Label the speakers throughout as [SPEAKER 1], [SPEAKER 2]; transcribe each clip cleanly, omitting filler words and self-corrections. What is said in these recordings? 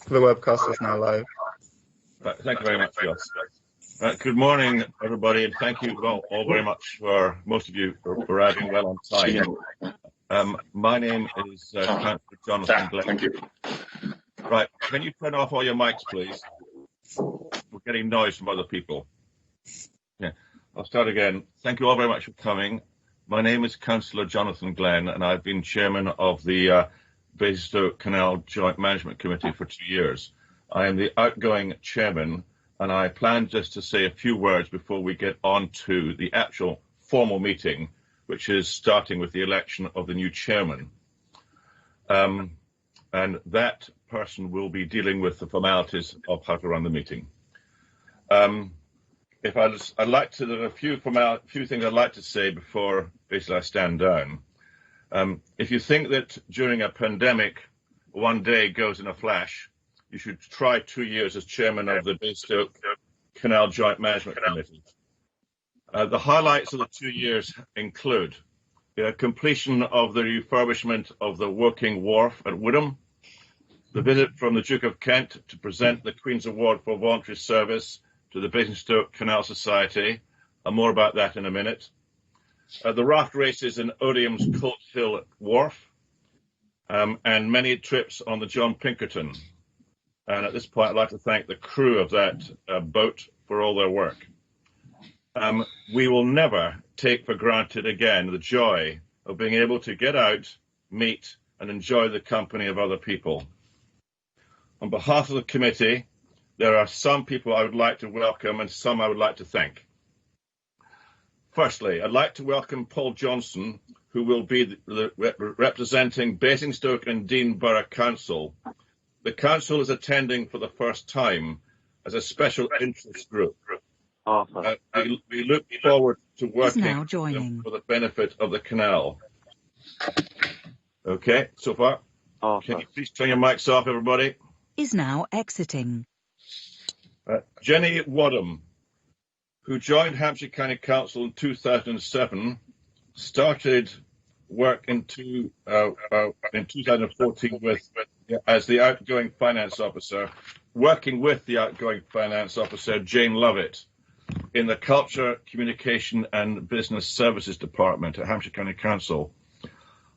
[SPEAKER 1] The webcast is now live.
[SPEAKER 2] Right, thank you very much, Joss. Good morning, everybody, and thank you all very much for most of you for arriving well on time. My name is Councillor Jonathan Glenn.
[SPEAKER 3] Thank you.
[SPEAKER 2] Right, can you turn off all your mics, please? We're getting noise from other people. Yeah, I'll start again. Thank you all very much for coming. My name is Councillor Jonathan Glenn, and I've been chairman of the Basingstoke Canal Joint Management Committee for 2 years. I am the outgoing chairman, and I plan just to say a few words before we get on to the actual formal meeting, which is starting with the election of the new chairman. And that person will be dealing with the formalities of how to run the meeting. There are a few things I'd like to say before basically I stand down. If you think that during a pandemic, one day goes in a flash, you should try 2 years as chairman of the Basingstoke Canal Joint Management Committee. The highlights of the 2 years include the completion of the refurbishment of the working wharf at Woodham, the visit from the Duke of Kent to present the Queen's Award for Voluntary Service to the Basingstoke Canal Society, and more about that in a minute. The raft races in Odium's Colt Hill Wharf, and many trips on the John Pinkerton. And at this point, I'd like to thank the crew of that boat for all their work. We will never take for granted again the joy of being able to get out, meet, and enjoy the company of other people. On behalf of the committee, there are some people I would like to welcome and some I would like to thank. Firstly, I'd like to welcome Paul Johnson, who will be representing Basingstoke and Dean Borough Council. The council is attending for the first time as a special interest group. We look forward to working with them for the benefit of the canal. Okay, so far. Can you please turn your mics off, everybody?
[SPEAKER 4] Is now exiting.
[SPEAKER 2] Jenny Wadham, who joined Hampshire County Council in 2007, started work in 2014 as the outgoing finance officer, working with the outgoing finance officer, Jane Lovett, in the Culture, Communication and Business Services Department at Hampshire County Council.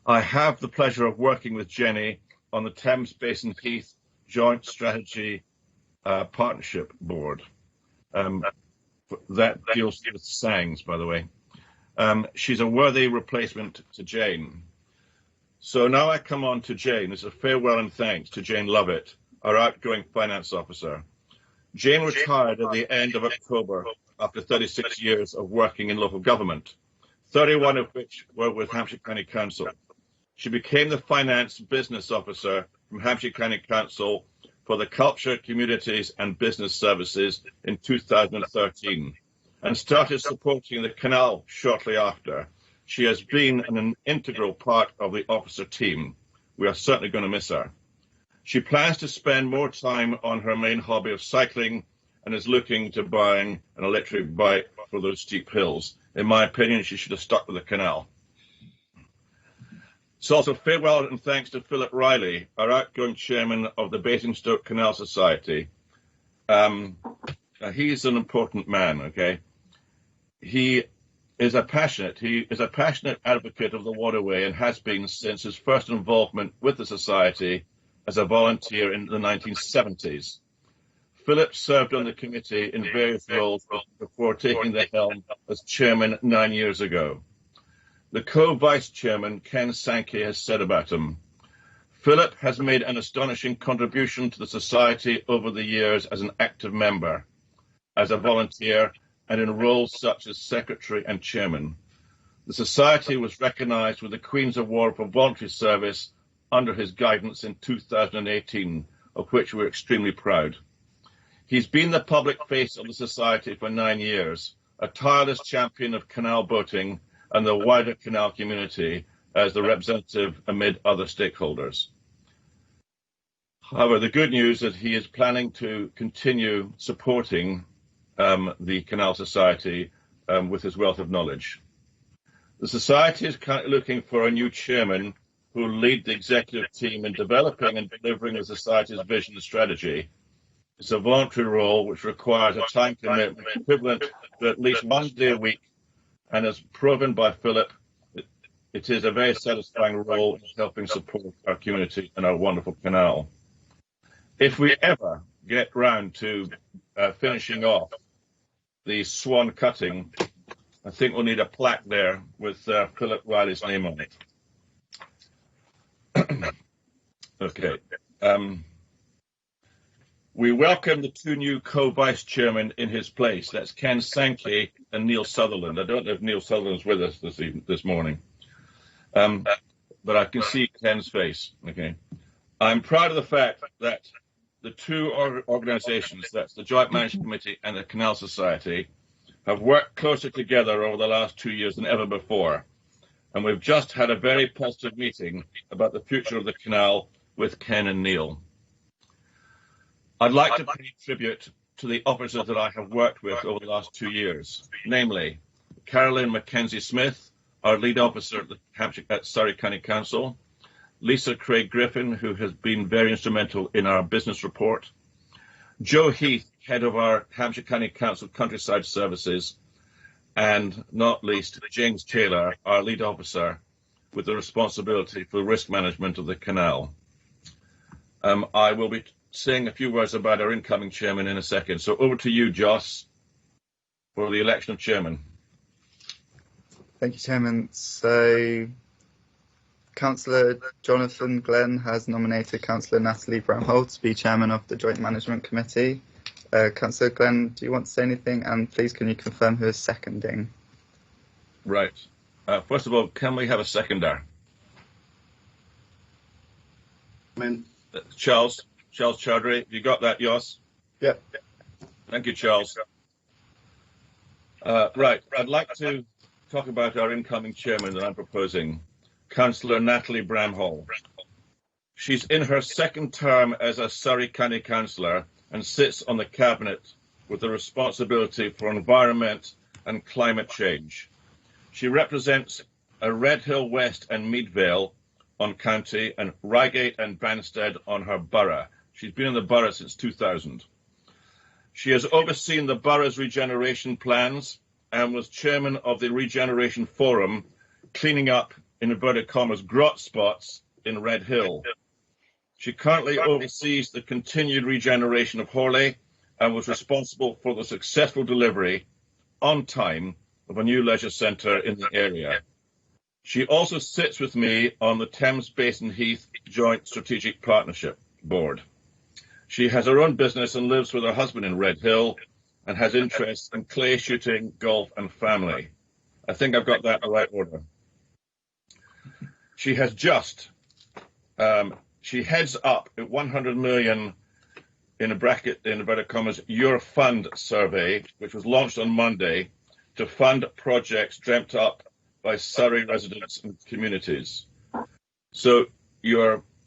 [SPEAKER 2] I have the pleasure of working with Jenny on the Thames Basin Heath Joint Strategy Partnership Board. That deals with SANGs, by the way. She's a worthy replacement to Jane. So now I come on to Jane. As a farewell and thanks to Jane Lovett, our outgoing finance officer. Jane retired at the end of October after 36 years of working in local government, 31 of which were with Hampshire County Council. She became the finance business officer from Hampshire County Council for the Culture, Communities and Business Services in 2013 and started supporting the canal shortly after. She has been an integral part of the officer team. We are certainly going to miss her. She plans to spend more time on her main hobby of cycling and is looking to buying an electric bike for those steep hills. In my opinion, she should have stuck with the canal. So also farewell and thanks to Philip Riley, our outgoing chairman of the Basingstoke Canal Society. He's an important man, okay? He is a passionate advocate of the waterway and has been since his first involvement with the society as a volunteer in the 1970s. Philip served on the committee in various roles before taking the helm as chairman 9 years ago. The co-vice chairman, Ken Sankey, has said about him, Philip has made an astonishing contribution to the society over the years as an active member, as a volunteer, and in roles such as secretary and chairman. The society was recognised with the Queen's Award for Voluntary Service under his guidance in 2018, of which we're extremely proud. He's been the public face of the society for 9 years, a tireless champion of canal boating and the wider canal community as the representative amid other stakeholders. However, the good news is that he is planning to continue supporting the Canal Society with his wealth of knowledge. The Society is currently looking for a new chairman who who lead the executive team in developing and delivering the Society's vision and strategy. It's a voluntary role which requires a time commitment equivalent to at least 1 day a week, and as proven by Philip, it is a very satisfying role in helping support our community and our wonderful canal. If we ever get round to finishing off the swan cutting, I think we'll need a plaque there with Philip Riley's name on it. Okay. We welcome the 2 new co-vice chairmen in his place. That's Ken Sankey and Neil Sutherland. I don't know if Neil Sutherland's with us this morning, but I can see Ken's face. Okay. I'm proud of the fact that the 2 organisations, that's the Joint Management Committee and the Canal Society, have worked closer together over the last 2 years than ever before. And we've just had a very positive meeting about the future of the canal with Ken and Neil. I'd like to pay tribute to the officers that I have worked with over the last 2 years, namely Carolyn Mackenzie-Smith, our lead officer at Surrey County Council, Lisa Craig Griffin, who has been very instrumental in our business report, Joe Heath, head of our Hampshire County Council Countryside Services, and not least James Taylor, our lead officer with the responsibility for risk management of the canal. I will be saying a few words about our incoming chairman in a second. So over to you, Joss, for the election of chairman.
[SPEAKER 1] Thank you, Chairman. So Councillor Jonathan Glenn has nominated Councillor Natalie Bramhall to be chairman of the Joint Management Committee. Councillor Glenn, do you want to say anything? And please, can you confirm who is seconding?
[SPEAKER 2] Right. First of all, can we have a seconder? Charles Chowdhury, you got that, Jos?
[SPEAKER 1] Yep.
[SPEAKER 2] Thank you, Charles. Right. I'd like to talk about our incoming chairman that I'm proposing, Councillor Natalie Bramhall. She's in her 2nd term as a Surrey County Councillor and sits on the Cabinet with the responsibility for environment and climate change. She represents Redhill West and Meadvale on county and Reigate and Banstead on her borough. She's been in the borough since 2000. She has overseen the borough's regeneration plans and was chairman of the Regeneration Forum, cleaning up, in inverted commas, grot spots in Redhill. She currently oversees the continued regeneration of Horley and was responsible for the successful delivery on time of a new leisure centre in the area. She also sits with me on the Thames Basin Heath Joint Strategic Partnership Board. She has her own business and lives with her husband in Redhill and has interests in clay shooting, golf and family. I think I've got that in the right order. She has she heads up at 100 million in a bracket, in inverted commas, Your Fund survey, which was launched on Monday to fund projects dreamt up by Surrey residents and communities. So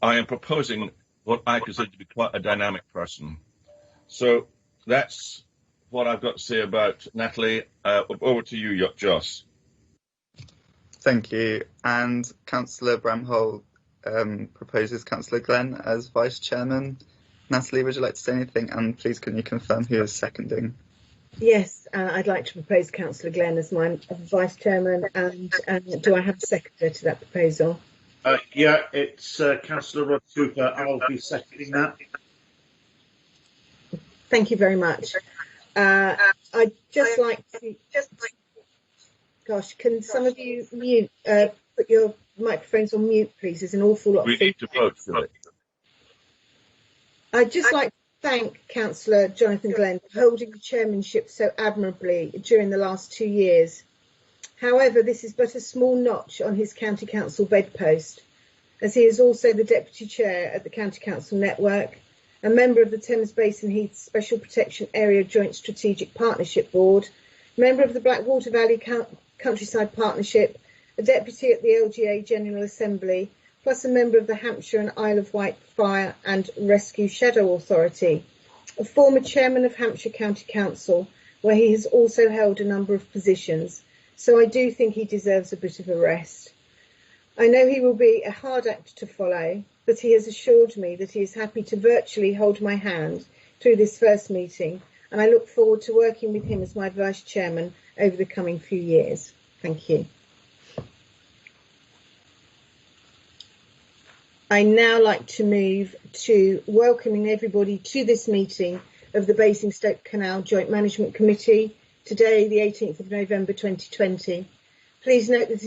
[SPEAKER 2] I am proposing what I consider to be quite a dynamic person. So that's what I've got to say about Natalie. Over to you, Joss.
[SPEAKER 1] Thank you. And Councillor Bramhall proposes Councillor Glenn as Vice Chairman. Natalie, would you like to say anything? And please, can you confirm who is seconding?
[SPEAKER 3] Yes, I'd like to propose Councillor Glenn as my Vice Chairman. And do I have a seconder to that proposal?
[SPEAKER 5] Yeah, it's Councillor Rod Cooper. I'll be seconding that.
[SPEAKER 3] Thank you very much. I'd just like to... Gosh, can some of you mute, put your microphones on mute, please? There's an awful lot.
[SPEAKER 2] We need to vote for it.
[SPEAKER 3] I'd just like to thank Councillor Jonathan Glenn for holding the chairmanship so admirably during the last 2 years. However, this is but a small notch on his County Council bedpost, as he is also the Deputy Chair at the County Council Network, a member of the Thames Basin Heath Special Protection Area Joint Strategic Partnership Board, member of the Blackwater Valley Countryside Partnership, a deputy at the LGA General Assembly, plus a member of the Hampshire and Isle of Wight Fire and Rescue Shadow Authority, a former chairman of Hampshire County Council, where he has also held a number of positions, so I do think he deserves a bit of a rest. I know he will be a hard act to follow, but he has assured me that he is happy to virtually hold my hand through this first meeting, and I look forward to working with him as my Vice Chairman over the coming few years. Thank you. I now like to move to welcoming everybody to this meeting of the Basingstoke Canal Joint Management Committee, today the 18th of November 2020. Please note that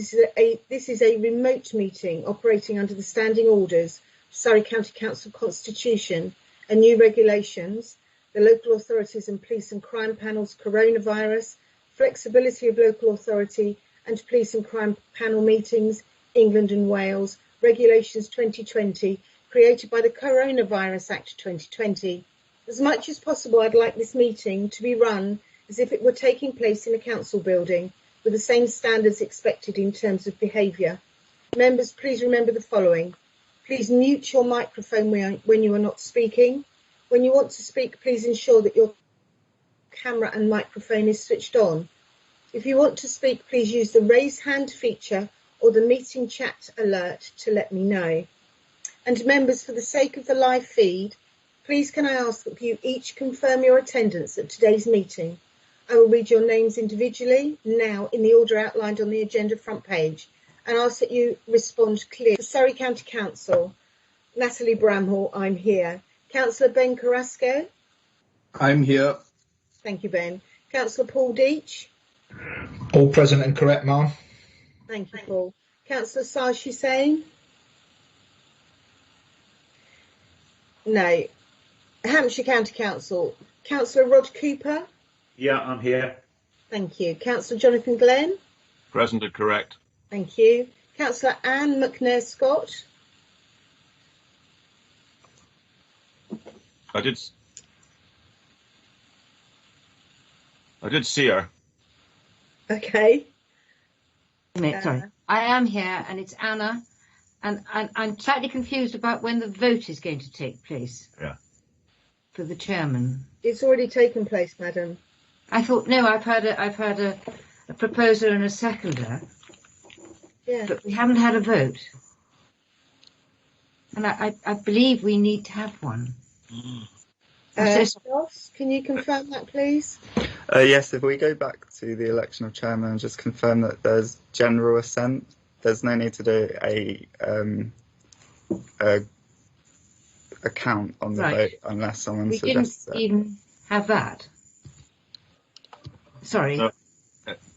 [SPEAKER 3] this is a remote meeting operating under the standing orders of Surrey County Council Constitution and new regulations, the local authorities and police and crime panels coronavirus, flexibility of local authority and police and crime panel meetings, England and Wales, Regulations 2020, created by the Coronavirus Act 2020. As much as possible, I'd like this meeting to be run as if it were taking place in a council building, with the same standards expected in terms of behaviour. Members, please remember the following. Please mute your microphone when you are not speaking. When you want to speak, please ensure that your camera and microphone is switched on. If you want to speak, please use the raise hand feature or the meeting chat alert to let me know. And members, for the sake of the live feed, please can I ask that you each confirm your attendance at today's meeting. I will read your names individually now in the order outlined on the agenda front page and ask that you respond clearly. For Surrey County Council, Natalie Bramhall, I'm here. Councillor Ben Carrasco?
[SPEAKER 6] I'm here.
[SPEAKER 3] Thank you, Ben. Councillor Paul Deach?
[SPEAKER 6] All present and correct, ma'am.
[SPEAKER 3] Thank you, Paul. Councillor Saj Hussain? No. Hampshire County Council, Councillor Rod Cooper?
[SPEAKER 5] Yeah, I'm here.
[SPEAKER 3] Thank you. Councillor Jonathan Glenn?
[SPEAKER 2] Present and correct.
[SPEAKER 3] Thank you. Councillor Anne McNair Scott?
[SPEAKER 2] I did see her.
[SPEAKER 3] Okay.
[SPEAKER 7] Sorry, I am here, and it's Anna, and I'm slightly confused about when the vote is going to take place.
[SPEAKER 2] Yeah.
[SPEAKER 7] For the chairman.
[SPEAKER 3] It's already taken place, madam.
[SPEAKER 7] I thought no. I've had a proposer and a seconder.
[SPEAKER 3] Yeah.
[SPEAKER 7] But we haven't had a vote, and I believe we need to have one.
[SPEAKER 3] Ross, can you confirm that, please?
[SPEAKER 1] Yes, if we go back to the election of chairman and just confirm that there's general assent, there's no need to do a count on the vote unless someone suggests it.
[SPEAKER 7] We didn't even have that. Sorry.
[SPEAKER 2] No,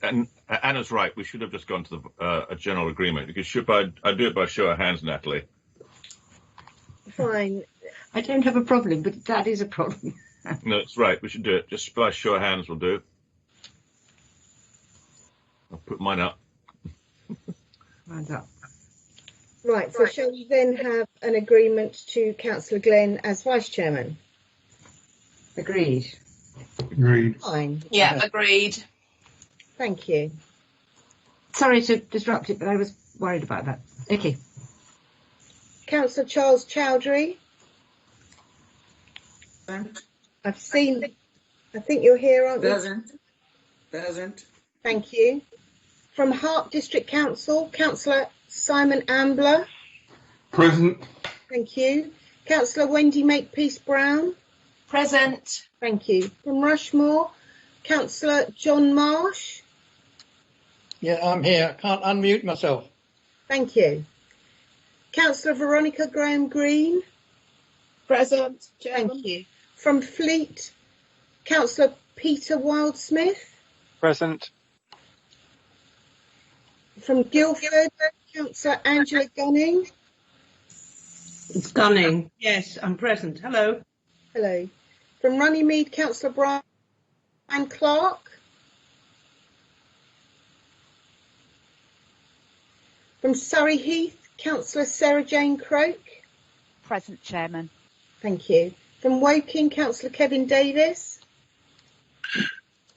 [SPEAKER 2] and Anna's right. We should have just gone to a general agreement, because I'd do it by show of hands, Natalie.
[SPEAKER 3] Fine.
[SPEAKER 7] I don't have a problem, but that is a problem.
[SPEAKER 2] No, that's right. We should do it. Just by show of hands will do. I'll put mine up.
[SPEAKER 7] Mine's up.
[SPEAKER 3] Right, so shall we then have an agreement to Councillor Glenn as Vice Chairman?
[SPEAKER 7] Agreed.
[SPEAKER 6] Agreed.
[SPEAKER 3] Fine.
[SPEAKER 8] Yeah, agreed.
[SPEAKER 3] Thank you.
[SPEAKER 7] Sorry to disrupt it, but I was worried about that. Okay.
[SPEAKER 3] Councillor Charles Chowdhury? I've seen, I think you're here, aren't you?
[SPEAKER 9] Present.
[SPEAKER 3] Thank you. From Hart District Council, Councillor Simon Ambler.
[SPEAKER 6] Present.
[SPEAKER 3] Thank you. Councillor Wendy Makepeace-Brown.
[SPEAKER 8] Present.
[SPEAKER 3] Thank you. From Rushmore, Councillor John Marsh.
[SPEAKER 9] Yeah, I'm here. Can't unmute myself.
[SPEAKER 3] Thank you. Councillor Veronica Graham-Green.
[SPEAKER 8] Present.
[SPEAKER 3] Thank you. From Fleet, Councillor Peter Wildsmith.
[SPEAKER 10] Present.
[SPEAKER 3] From Guildford, Councillor Angela Gunning.
[SPEAKER 11] It's Gunning. Yes, I'm present. Hello.
[SPEAKER 3] Hello. From Runnymede, Councillor Brian Clark. From Surrey Heath, Councillor Sarah Jane Croak.
[SPEAKER 4] Present, Chairman.
[SPEAKER 3] Thank you. From Woking, Councillor Kevin Davis.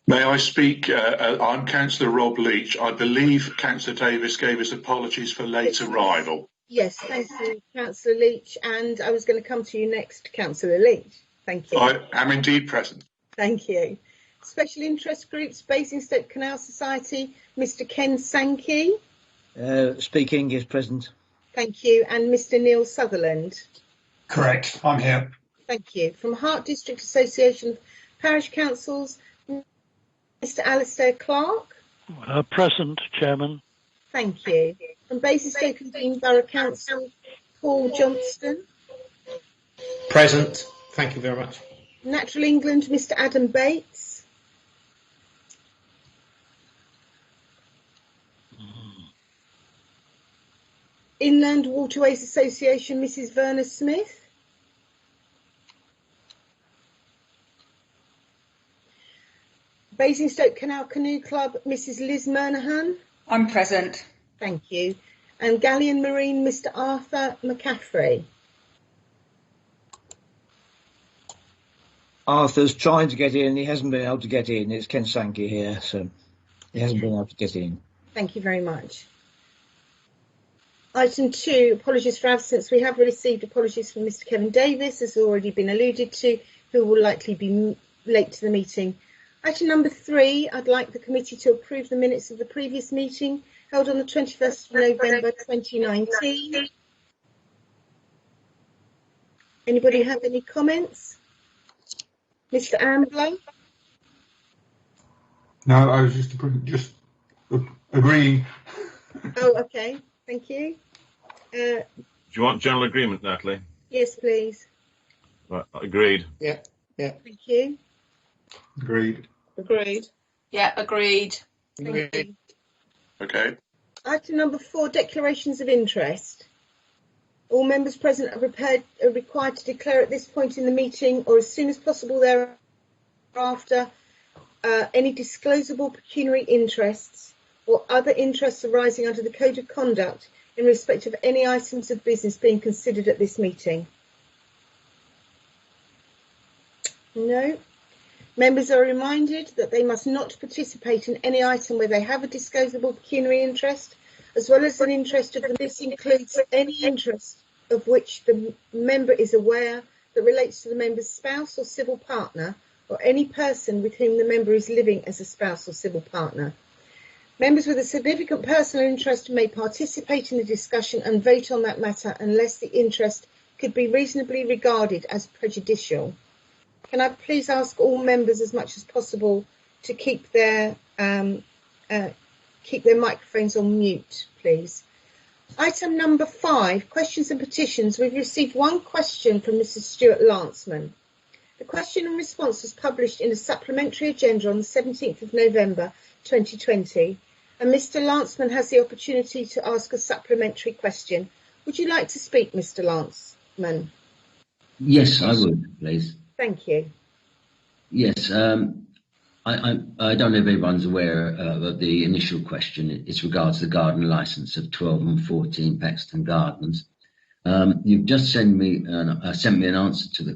[SPEAKER 12] May I speak? I'm Councillor Rob Leach. I believe Councillor Davis gave us apologies for late arrival.
[SPEAKER 3] Yes, thank you, Councillor Leach. And I was going to come to you next, Councillor Leach. Thank you.
[SPEAKER 12] I am indeed present.
[SPEAKER 3] Thank you. Special Interest Groups, Basingstoke Canal Society, Mr. Ken Sankey.
[SPEAKER 9] Speaking is present.
[SPEAKER 3] Thank you. And Mr. Neil Sutherland.
[SPEAKER 6] Correct. I'm here.
[SPEAKER 3] Thank you. From Hart District Association of Parish Councils, Mr. Alistair Clark.
[SPEAKER 10] Present, Chairman.
[SPEAKER 3] Thank you. From Basingstoke and Dean Borough Council, Paul Johnston.
[SPEAKER 13] Present. Thank you very much.
[SPEAKER 3] Natural England, Mr. Adam Bates. Inland Waterways Association, Mrs. Verna Smith. Basingstoke Canal Canoe Club, Mrs. Liz Murnahan.
[SPEAKER 8] I'm present.
[SPEAKER 3] Thank you. And Galleon Marine, Mr. Arthur McCaffrey.
[SPEAKER 9] Arthur's trying to get in. He hasn't been able to get in. It's Ken Sankey here, so he hasn't been able to get in.
[SPEAKER 3] Thank you very much. Item 2, apologies for absence. We have received apologies from Mr. Kevin Davis, as already been alluded to, who will likely be late to the meeting. Item number 3, I'd like the committee to approve the minutes of the previous meeting held on the 21st of November 2019. Anybody have any comments? Mr. Ambler?
[SPEAKER 6] No, I was just agreeing.
[SPEAKER 3] Oh, okay. Thank you.
[SPEAKER 2] Do you want general agreement, Natalie?
[SPEAKER 3] Yes, please.
[SPEAKER 2] Right, agreed.
[SPEAKER 9] Yeah.
[SPEAKER 3] Thank you.
[SPEAKER 6] Agreed.
[SPEAKER 8] Agreed. Yeah, agreed.
[SPEAKER 3] Thank you.
[SPEAKER 12] Okay.
[SPEAKER 3] Item number 4, declarations of interest. All members present are required to declare at this point in the meeting or as soon as possible thereafter any disclosable pecuniary interests or other interests arising under the Code of Conduct in respect of any items of business being considered at this meeting. No. Members are reminded that they must not participate in any item where they have a disclosable pecuniary interest, as well as an interest of this includes any interest of which the member is aware that relates to the member's spouse or civil partner, or any person with whom the member is living as a spouse or civil partner. Members with a significant personal interest may participate in the discussion and vote on that matter unless the interest could be reasonably regarded as prejudicial. Can I please ask all members as much as possible to keep their microphones on mute, please. Item number 5, questions and petitions. We've received one question from Mrs. Stuart Lanceman. The question and response was published in a supplementary agenda on the 17th of November 2020, and Mr. Lanceman has the opportunity to ask a supplementary question. Would you like to speak, Mr. Lanceman?
[SPEAKER 14] Yes, I would, please.
[SPEAKER 3] Thank you.
[SPEAKER 14] Yes, I don't know if everyone's aware of the initial question. It's regards the garden licence of 12 and 14 Paxton Gardens. You've just sent me an answer to the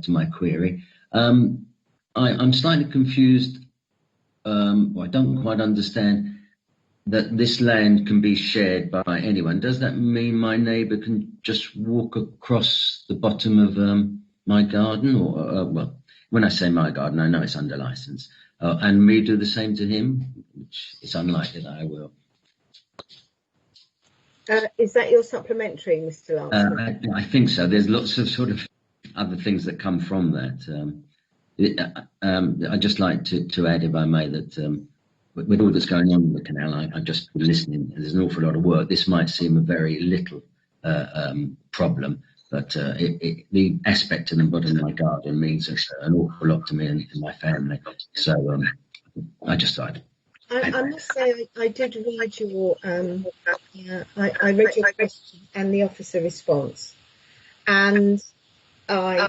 [SPEAKER 14] to my query. I'm slightly confused. I don't quite understand that this land can be shared by anyone. Does that mean my neighbour can just walk across the bottom of my garden, or well, when I say my garden, I know it's under licence, and me do the same to him, which is unlikely that I will.
[SPEAKER 3] Is that your supplementary, Mr. Lanceman?
[SPEAKER 14] I think so. There's lots of sort of other things that come from that. I'd just like to add, if I may, that with all that's going on in the canal, I'm just listening. There's an awful lot of work. This might seem a very little problem, but the aspect of the bottom of my garden means an awful lot to me and my family. So I just thought.
[SPEAKER 3] I must say I did read your I read your question and the officer response, and I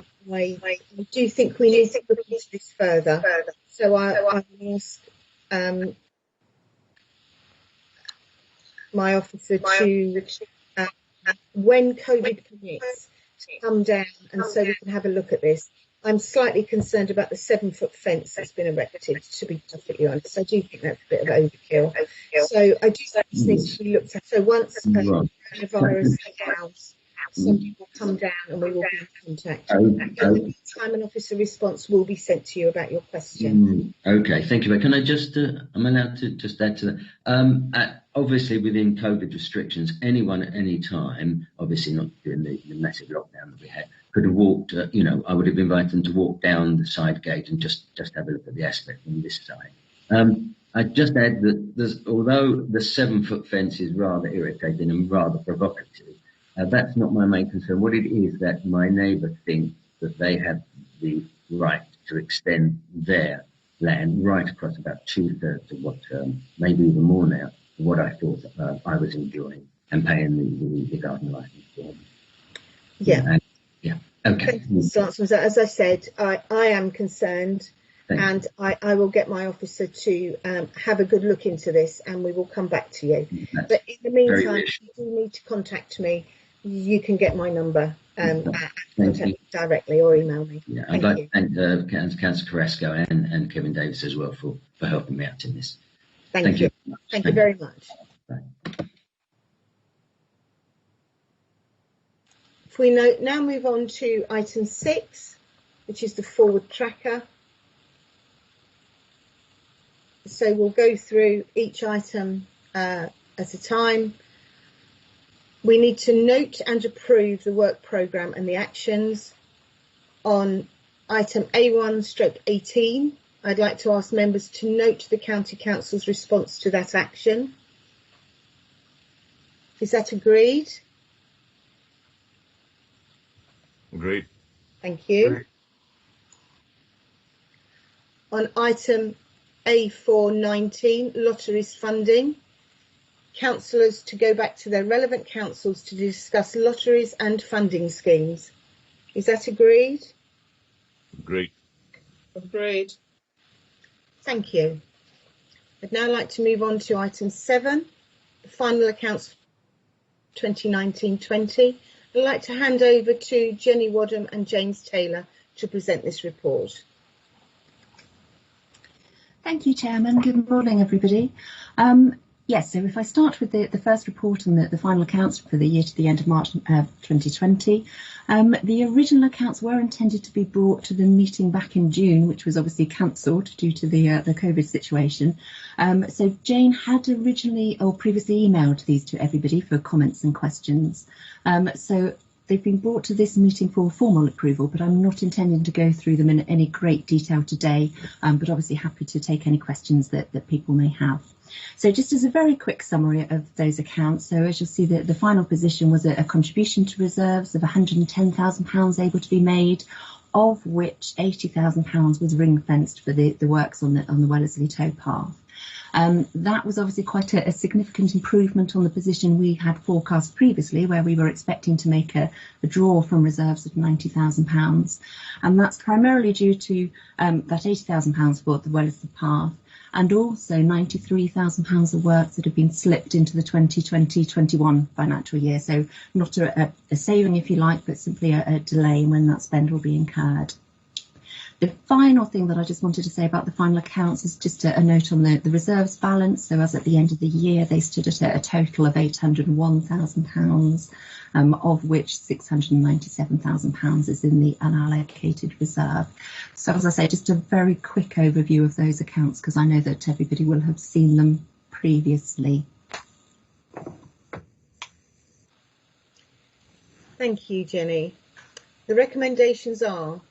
[SPEAKER 3] do think we need to look into this further. So I will ask my officer to, when COVID permits, to come down and so we can have a look at this. I'm slightly concerned about the 7-foot fence that's been erected, to be perfectly honest. I do think that's a bit of overkill. So I do think this needs to be looked at. So once coronavirus allows, somebody will come down and we will be in contact.
[SPEAKER 14] Oh,
[SPEAKER 3] In the meantime, an officer response will be sent to you about your question.
[SPEAKER 14] Okay, thank you. Can I just, I'm allowed to just add to that. Obviously, within COVID restrictions, anyone at any time, obviously not during the massive lockdown that we had, could have walked, I would have invited them to walk down the side gate and just have a look at the aspect on this side. I'd just add that although the 7-foot fence is rather irritating and rather provocative, that's not my main concern. What it is that my neighbour thinks that they have the right to extend their land right across about 2/3 of what, maybe even more now, what I thought I was enjoying and paying the garden license for.
[SPEAKER 3] Yeah.
[SPEAKER 14] Okay.
[SPEAKER 3] As I said, I am concerned, and I will get my officer to have a good look into this, and we will come back to you. But in the meantime, if you do need to contact me, you can get my number and contact me directly or email me.
[SPEAKER 14] Yeah, I'd like to thank Councillor Carrasco and Kevin Davis as well for helping me out in this.
[SPEAKER 3] Thank you. Thank you very much.
[SPEAKER 14] Bye.
[SPEAKER 3] If we now move on to item 6, which is the forward tracker. So we'll go through each item at a time. We need to note and approve the work programme and the actions. On item A1/18, I'd like to ask members to note the County Council's response to that action. Is that agreed?
[SPEAKER 2] Agreed.
[SPEAKER 3] Thank you. On item A4/19, lotteries funding, councillors to go back to their relevant councils to discuss lotteries and funding schemes. Is that agreed?
[SPEAKER 2] Agreed.
[SPEAKER 11] Agreed.
[SPEAKER 3] Thank you. I'd now like to move on to item 7, the final accounts 2019-20. I'd like to hand over to Jenny Wadham and James Taylor to present this report.
[SPEAKER 15] Thank you, Chairman. Good morning, everybody. Yes, so if I start with the first report on the final accounts for the year to the end of March 2020, the original accounts were intended to be brought to the meeting back in June, which was obviously cancelled due to the COVID situation. So Jane had originally or previously emailed these to everybody for comments and questions. So they've been brought to this meeting for formal approval, but I'm not intending to go through them in any great detail today, but obviously happy to take any questions that people may have. So just as a very quick summary of those accounts, so as you'll see, the final position was a contribution to reserves of £110,000 able to be made, of which £80,000 was ring-fenced for the works on the Wellesley towpath. That was obviously quite a significant improvement on the position we had forecast previously, where we were expecting to make a draw from reserves of £90,000. And that's primarily due to that £80,000 for the Wellesley path, and also £93,000 of work that have been slipped into the 2020-21 financial year. So not a saving, if you like, but simply a delay in when that spend will be incurred. The final thing that I just wanted to say about the final accounts is just a note on the reserves balance. So as at the end of the year, they stood at a total of £801,000, of which £697,000 is in the unallocated reserve. So as I say, just a very quick overview of those accounts, because I know that everybody will have seen them previously.
[SPEAKER 3] Thank you, Jenny. The recommendations are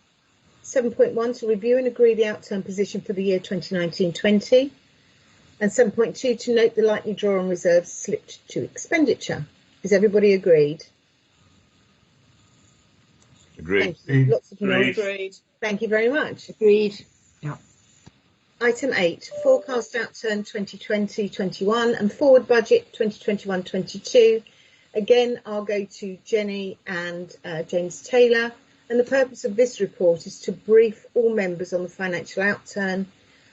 [SPEAKER 3] 7.1 to review and agree the outturn position for the year 2019-20, and 7.2 to note the likely draw on reserves slipped to expenditure. Is everybody agreed?
[SPEAKER 2] Agreed.
[SPEAKER 3] Thank you. Lots of nods.
[SPEAKER 11] Agreed.
[SPEAKER 3] Thank you very much.
[SPEAKER 7] Agreed. Yeah.
[SPEAKER 3] Item 8, forecast outturn 2020-21 and forward budget 2021-22. Again, I'll go to Jenny and James Taylor. And the purpose of this report is to brief all members on the financial outturn,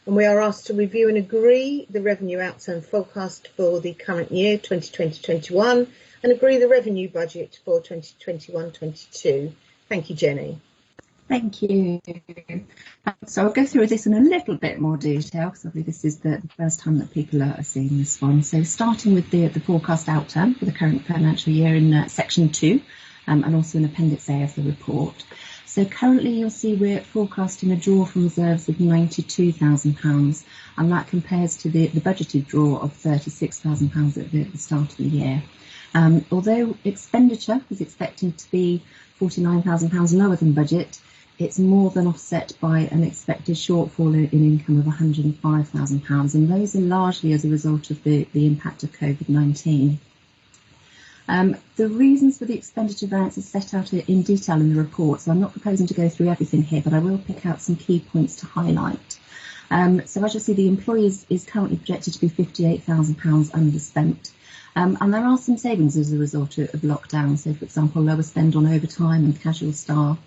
[SPEAKER 3] and we are asked to review and agree the revenue outturn forecast for the current year 2020-21 and agree the revenue budget for 2021-22. Thank you, Jenny.
[SPEAKER 15] Thank you. So I'll go through this in a little bit more detail, because I believe this is the first time that people are seeing this one. So starting with the forecast outturn for the current financial year in section 2. and also in Appendix A of the report. So currently you'll see we're forecasting a draw from reserves of £92,000, and that compares to the budgeted draw of £36,000 at the start of the year. Although expenditure is expected to be £49,000 lower than budget, it's more than offset by an expected shortfall in income of £105,000, and those are largely as a result of the impact of COVID-19. The reasons for the expenditure variance are set out in detail in the report, so I'm not proposing to go through everything here, but I will pick out some key points to highlight. So as you'll see, the employee is currently projected to be £58,000 underspent. And there are some savings as a result of lockdown, so for example, lower spend on overtime and casual staff,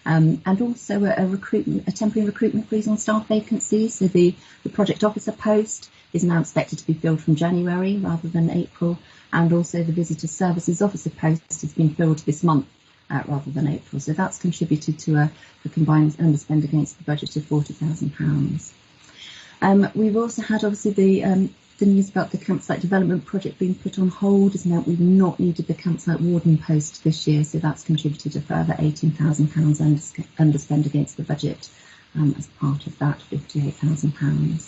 [SPEAKER 15] and also a temporary recruitment freeze on staff vacancies. So the project officer post is now expected to be filled from January rather than April, and also the visitor services officer post has been filled this month rather than April. So that's contributed to a combined underspend against the budget of £40,000. We've also had obviously the news about the campsite development project being put on hold has meant we've not needed the campsite warden post this year, so that's contributed a further £18,000 underspend against the budget as part of that £58,000.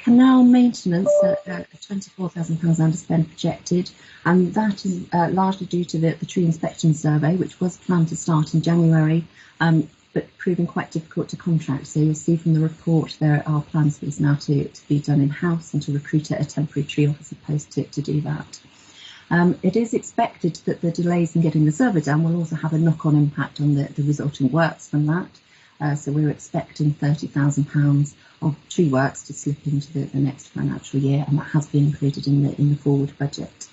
[SPEAKER 15] Canal maintenance at £24,000 underspend projected, and that is largely due to the tree inspection survey, which was planned to start in January, but proving quite difficult to contract. So you'll see from the report there are plans for this now to be done in-house and to recruit a temporary tree officer post to do that. It is expected that the delays in getting the survey done will also have a knock-on impact on the resulting works from that. So we're expecting £30,000 of tree works to slip into the next financial year, and that has been included in the forward budget.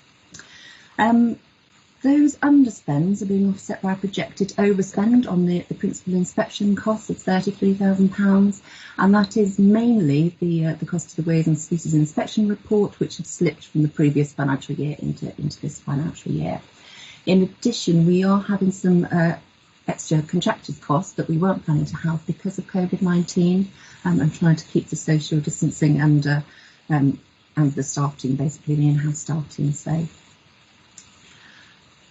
[SPEAKER 15] Those underspends are being offset by a projected overspend on the principal inspection costs of £33,000, and that is mainly the cost of the Weeds and Species Inspection Report, which had slipped from the previous financial year into this financial year. In addition, we are having some extra contractors costs that we weren't planning to have because of COVID-19, and trying to keep the social distancing and the staff team, basically the in-house staff team, safe.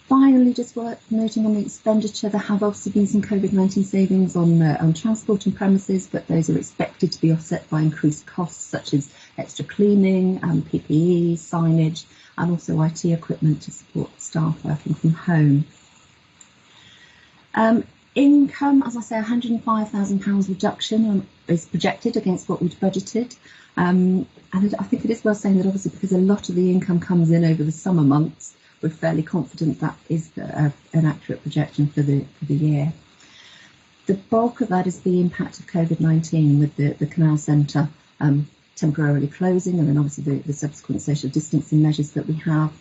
[SPEAKER 15] Finally, just worth noting on the expenditure, there have obviously been some COVID-19 savings on transport and premises, but those are expected to be offset by increased costs such as extra cleaning, PPE, signage, and also IT equipment to support staff working from home. Income, as I say, £105,000 reduction is projected against what we'd budgeted. And I think it is worth saying that obviously because a lot of the income comes in over the summer months, we're fairly confident that is an accurate projection for the year. The bulk of that is the impact of COVID-19 with the Canal Centre temporarily closing, and then obviously the subsequent social distancing measures that we have.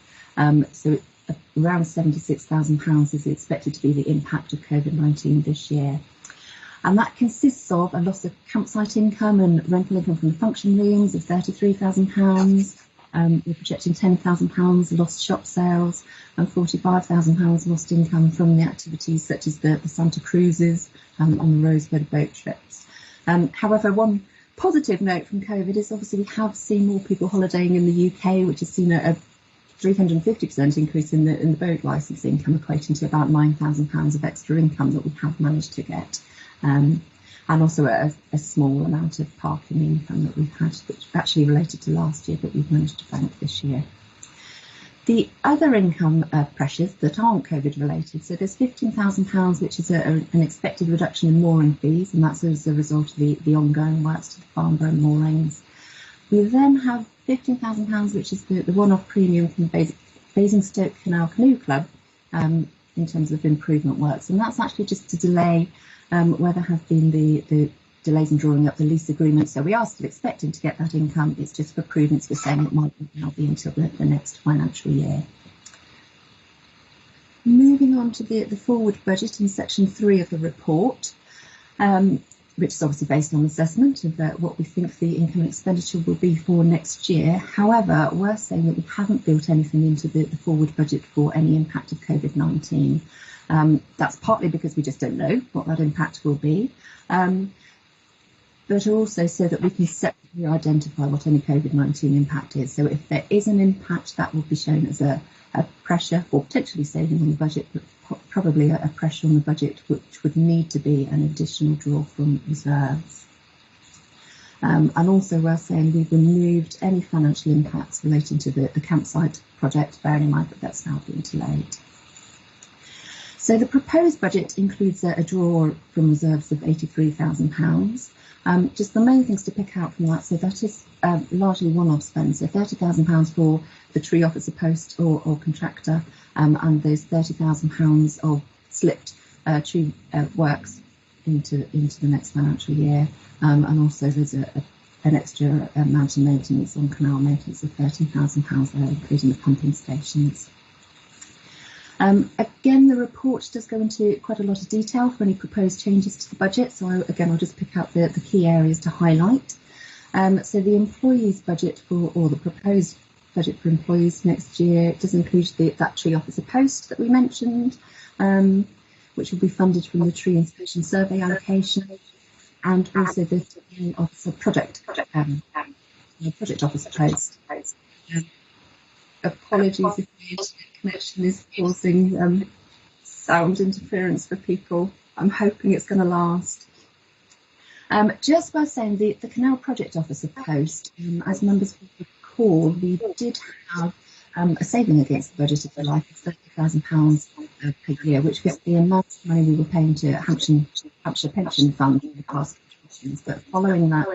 [SPEAKER 15] So around £76,000 is expected to be the impact of COVID-19 this year. And that consists of a loss of campsite income and rental income from the function rooms of £33,000. We're projecting £10,000 lost shop sales and £45,000 lost income from the activities such as the Santa Cruises on the Rosebud boat trips. However, one positive note from COVID is obviously we have seen more people holidaying in the UK, which has seen a 350% increase in the boat licence income, equating to about £9,000 of extra income that we have managed to get. And also a small amount of parking income that we've had, which actually related to last year, but we've managed to bank this year. The other income pressures that aren't COVID related, so there's £15,000, which is an expected reduction in mooring fees, and that's as a result of the ongoing works to the Farnborough moorings. We then have £15,000, which is the one-off premium from Basingstoke Canal Canoe Club in terms of improvement works, and that's actually just to delay where there have been the delays in drawing up the lease agreement. So we are still expecting to get that income. It's just for prudence we're saying it might not be until the next financial year. Moving on to the forward budget in section 3 of the report, which is obviously based on assessment of what we think the income and expenditure will be for next year. However, we're saying that we haven't built anything into the forward budget for any impact of COVID-19. That's partly because we just don't know what that impact will be, but also so that we can separately identify what any COVID-19 impact is. So if there is an impact, that will be shown as a pressure or potentially saving on the budget, but probably a pressure on the budget, which would need to be an additional draw from reserves. And also we're saying we've removed any financial impacts relating to the campsite project, bearing in mind that that's now been delayed. So the proposed budget includes a draw from reserves of £83,000. Just the main things to pick out from that, so that is largely one-off spend, so £30,000 for the tree officer post or contractor, and those £30,000 of slipped tree works into the next financial year, and also there's an extra amount of maintenance on canal maintenance of £13,000 there, including the pumping stations. Again, the report does go into quite a lot of detail for any proposed changes to the budget, so I'll just pick out the key areas to highlight. So the employees' budget or the proposed budget for employees next year does include that tree officer post that we mentioned, which will be funded from the tree inspection survey allocation, and also the tree officer project officer post. Apologies if the internet connection is causing sound interference for people. I'm hoping it's going to last. Just by saying the canal project officer post, as members will recall, we did have a saving against the budget, if you like, of £30,000 per year, which was the amount of money we were paying to Hampshire Pension Fund in the past contributions. But following that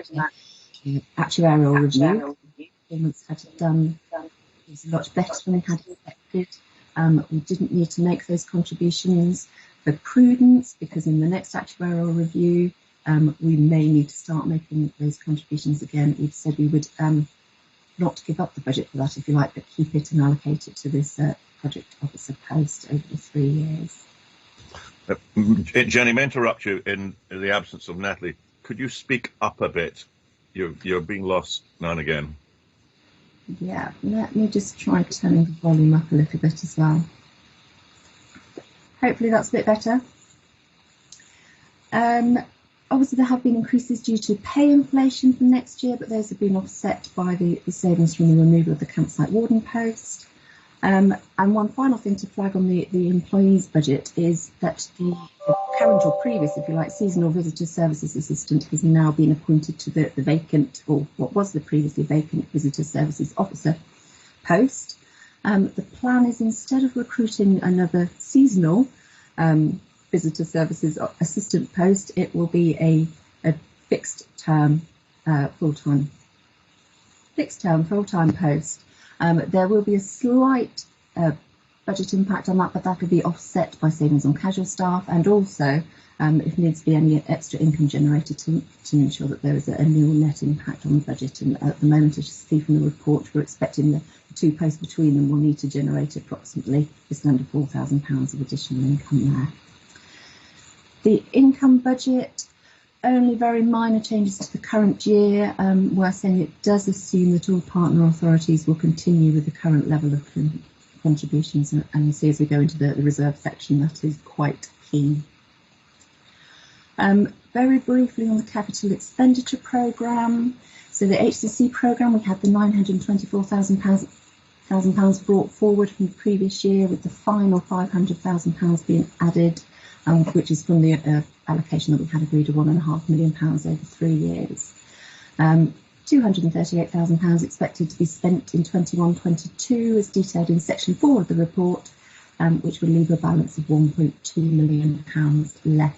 [SPEAKER 15] actuarial review, performance had done is a lot better than we had expected. We didn't need to make those contributions for prudence, because in the next actuarial review, we may need to start making those contributions again. We've said we would not give up the budget for that, if you like, but keep it and allocate it to this project officer post over the 3 years.
[SPEAKER 2] Jenny, may I interrupt you in the absence of Natalie? Could you speak up a bit? You're being lost now and again.
[SPEAKER 15] Yeah, let me just try turning the volume up a little bit as well. Hopefully that's a bit better. Obviously there have been increases due to pay inflation for next year, but those have been offset by the savings from the removal of the campsite warden post. And one final thing to flag on the employees' budget is that the current or previous, if you like, seasonal visitor services assistant has now been appointed to the vacant, or what was the previously vacant visitor services officer post. The plan is, instead of recruiting another seasonal visitor services assistant post, it will be a fixed term full-time post. There will be a slight budget impact on that, but that will be offset by savings on casual staff, and also if needs be any extra income generated to ensure that there is a nil net impact on the budget. And at the moment, as you see from the report, we're expecting the two posts between them will need to generate approximately just under £4,000 of additional income there. The income budget, only very minor changes to the current year. We're saying it does assume that all partner authorities will continue with the current level of contributions, and you see as we go into the reserve section that is quite key. Very briefly on the capital expenditure programme. So the HCC programme, we had the £924,000 brought forward from the previous year, with the final £500,000 being added, which is from the allocation that we had agreed of £1.5 million over 3 years. £238,000 expected to be spent in 21-22, as detailed in section 4 of the report, which will leave a balance of £1.2 million left.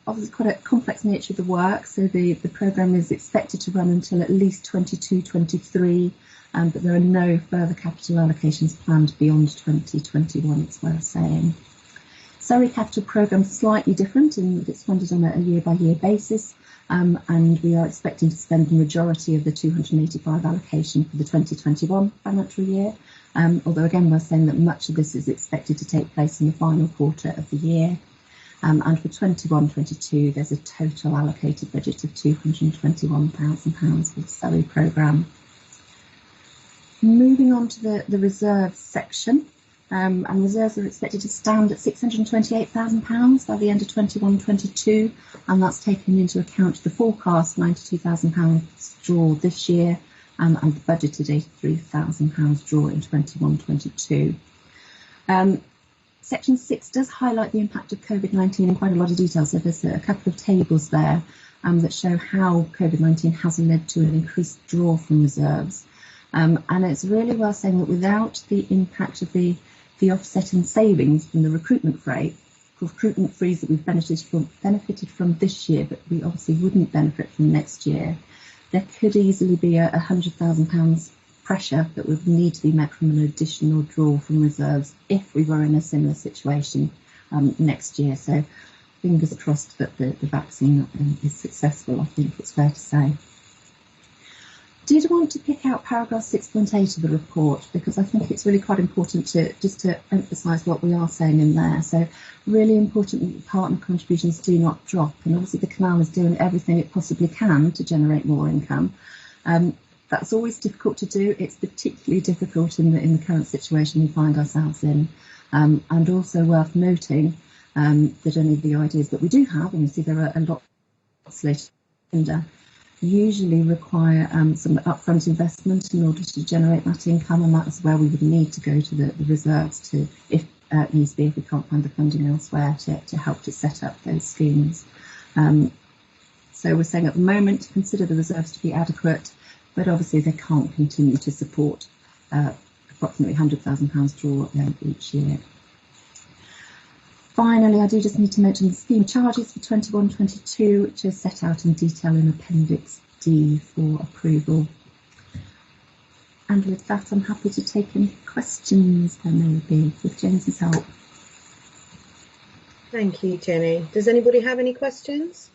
[SPEAKER 15] Obviously quite a complex nature of the work, so the programme is expected to run until at least 22-23, but there are no further capital allocations planned beyond 2021, it's worth saying. Surrey capital programme is slightly different in that it's funded on a year-by-year basis, and we are expecting to spend the majority of the 285 allocation for the 2021 financial year, although again we're saying that much of this is expected to take place in the final quarter of the year. And for 21-22, there's a total allocated budget of £221,000 for the Surrey programme. Moving on to the reserves section, and reserves are expected to stand at £628,000 by the end of 21-22, and that's taking into account the forecast £92,000 draw this year, and the budgeted £83,000 draw in 21-22. Section 6 does highlight the impact of COVID-19 in quite a lot of detail. So there's a couple of tables there that show how COVID-19 has led to an increased draw from reserves. And it's really worth saying that without the impact of the offsetting savings from the recruitment freeze that we've benefited from this year, but we obviously wouldn't benefit from next year, there could easily be a £100,000 pressure that would need to be met from an additional draw from reserves if we were in a similar situation next year. So fingers crossed that the vaccine is successful, I think it's fair to say. Did want to pick out paragraph 6.8 of the report because I think it's really quite important to emphasise what we are saying in there. So really important that partner contributions do not drop, and obviously the canal is doing everything it possibly can to generate more income. That's always difficult to do. It's particularly difficult in the current situation we find ourselves in. And also worth noting that any of the ideas that we do have, and we see there are a lot slated under, usually require some upfront investment in order to generate that income, and that's where we would need to go to the reserves to, if needs be, if we can't find the funding elsewhere, to help to set up those schemes. So we're saying at the moment to consider the reserves to be adequate, but obviously they can't continue to support approximately £100,000 draw each year. Finally, I do just need to mention the scheme charges for 21-22, which are set out in detail in Appendix D for approval. And with that, I'm happy to take any questions there may be, with James's help.
[SPEAKER 3] Thank you, Jenny. Does anybody have any questions?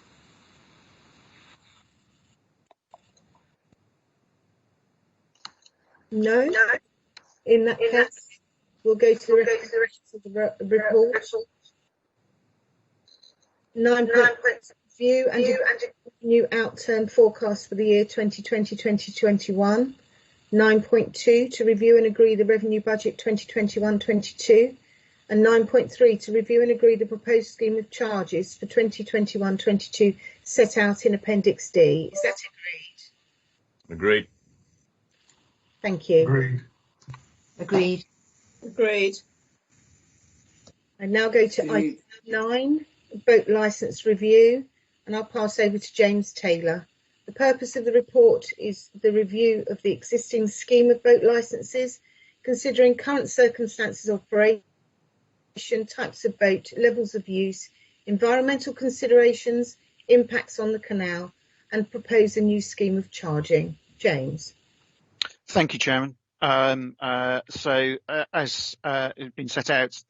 [SPEAKER 3] No? In that case, we'll go to the rest of the report. 9 points review and new outturn forecast for the year 2020-2021. 9.2 to review and agree the revenue budget 2021-22. And 9.3 to review and agree the proposed scheme of charges for 2021-22 set out in Appendix D. Is that agreed?
[SPEAKER 2] Agreed.
[SPEAKER 3] Thank you.
[SPEAKER 6] Agreed.
[SPEAKER 7] Agreed.
[SPEAKER 8] Agreed.
[SPEAKER 3] I now go to item 9, boat licence review, and I'll pass over to James Taylor. The purpose of the report is the review of the existing scheme of boat licences, considering current circumstances of operation, types of boat, levels of use, environmental considerations, impacts on the canal, and propose a new scheme of charging. James.
[SPEAKER 10] Thank you, Chairman. As has been set out,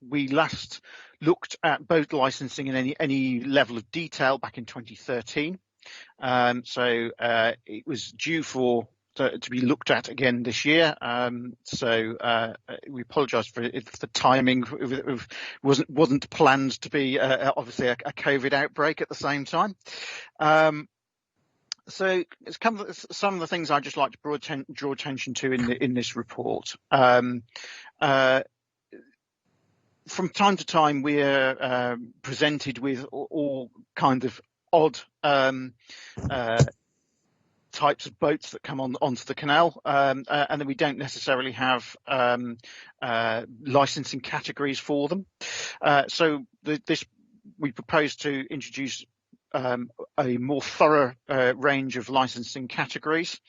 [SPEAKER 10] we last looked at boat licensing in any level of detail back in 2013. It was due to be looked at again this year. We apologise for if the timing wasn't planned to be obviously a COVID outbreak at the same time. So it's some of the things I'd just like to draw attention to in this report. From time to time, we're presented with all kinds of odd types of boats that come onto the canal, and then we don't necessarily have licensing categories for them. We propose to introduce a more thorough range of licensing categories,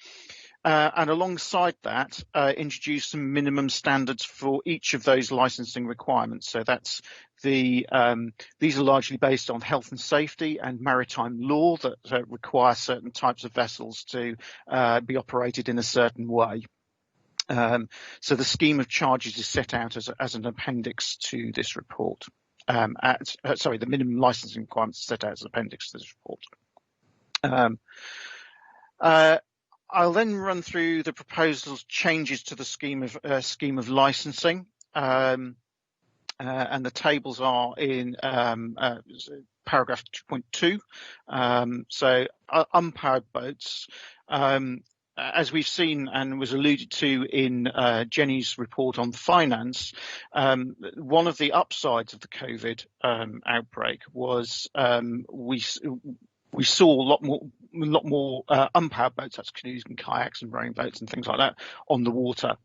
[SPEAKER 10] and alongside that introduce some minimum standards for each of those licensing requirements. So that's these are largely based on health and safety and maritime law that require certain types of vessels to be operated in a certain way. So the scheme of charges is set out as an appendix to this report. The minimum licensing requirements set out as an appendix to this report. I'll then run through the proposals changes to the scheme of licensing, and the tables are in paragraph 2.2. Unpowered boats. As we've seen and was alluded to in Jenny's report on finance, one of the upsides of the COVID outbreak was we saw a lot more unpowered boats, that's canoes and kayaks and rowing boats and things like that, on the water.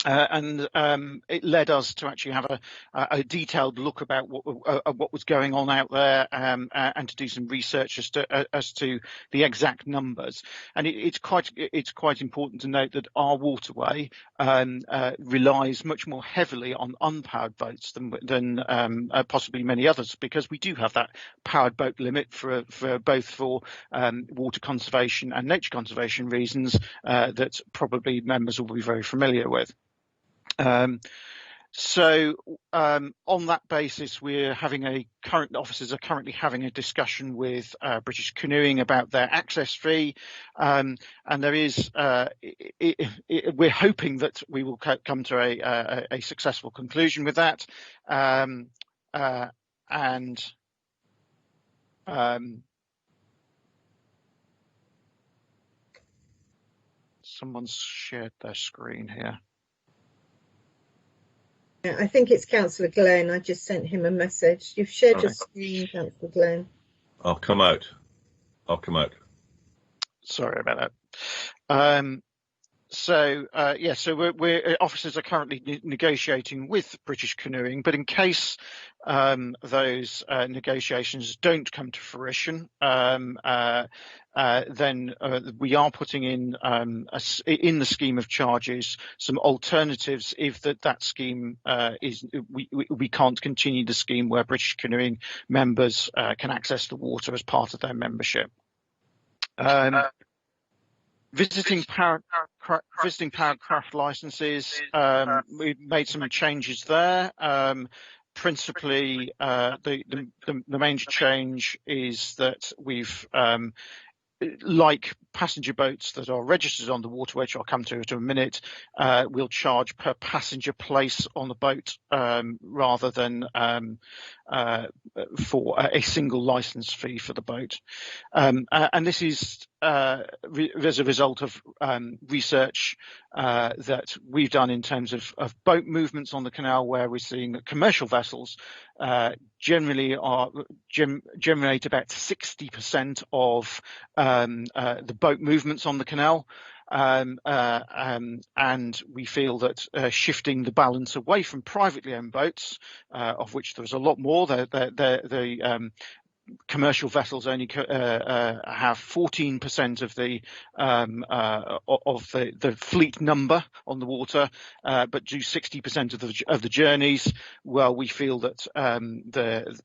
[SPEAKER 10] And it led us to actually have a detailed look about what was going on out there, and to do some research as to the exact numbers. And it's quite important to note that our waterway relies much more heavily on unpowered boats than possibly many others, because we do have that powered boat limit for both water conservation and nature conservation reasons that probably members will be very familiar with. So on that basis, officers are currently having a discussion with British Canoeing about their access fee, and there is we're hoping that we will come to a successful conclusion with that, and someone's shared their screen here.
[SPEAKER 3] I think it's Councillor Glenn. I just sent him a message. You've shared your screen, Councillor Glenn.
[SPEAKER 2] I'll come out.
[SPEAKER 10] Sorry about that. So we're officers are currently negotiating with British Canoeing, but in case those negotiations don't come to fruition, then we are putting in the scheme of charges some alternatives if that scheme we can't continue the scheme where British Canoeing members can access the water as part of their membership. Visiting powered craft licenses, we've made some changes there. Principally, the major change is that we've like passenger boats that are registered on the waterway, which I'll come to in a minute, we'll charge per passenger place on the boat rather than for a single license fee for the boat. And this is as a result of research that we've done in terms of boat movements on the canal, where we're seeing that commercial vessels generally generate about 60% of the boat movements on the canal. And we feel that shifting the balance away from privately owned boats, of which there's a lot more, the commercial vessels only have 14% of the fleet number on the water, but do 60% of the journeys. Well, we feel that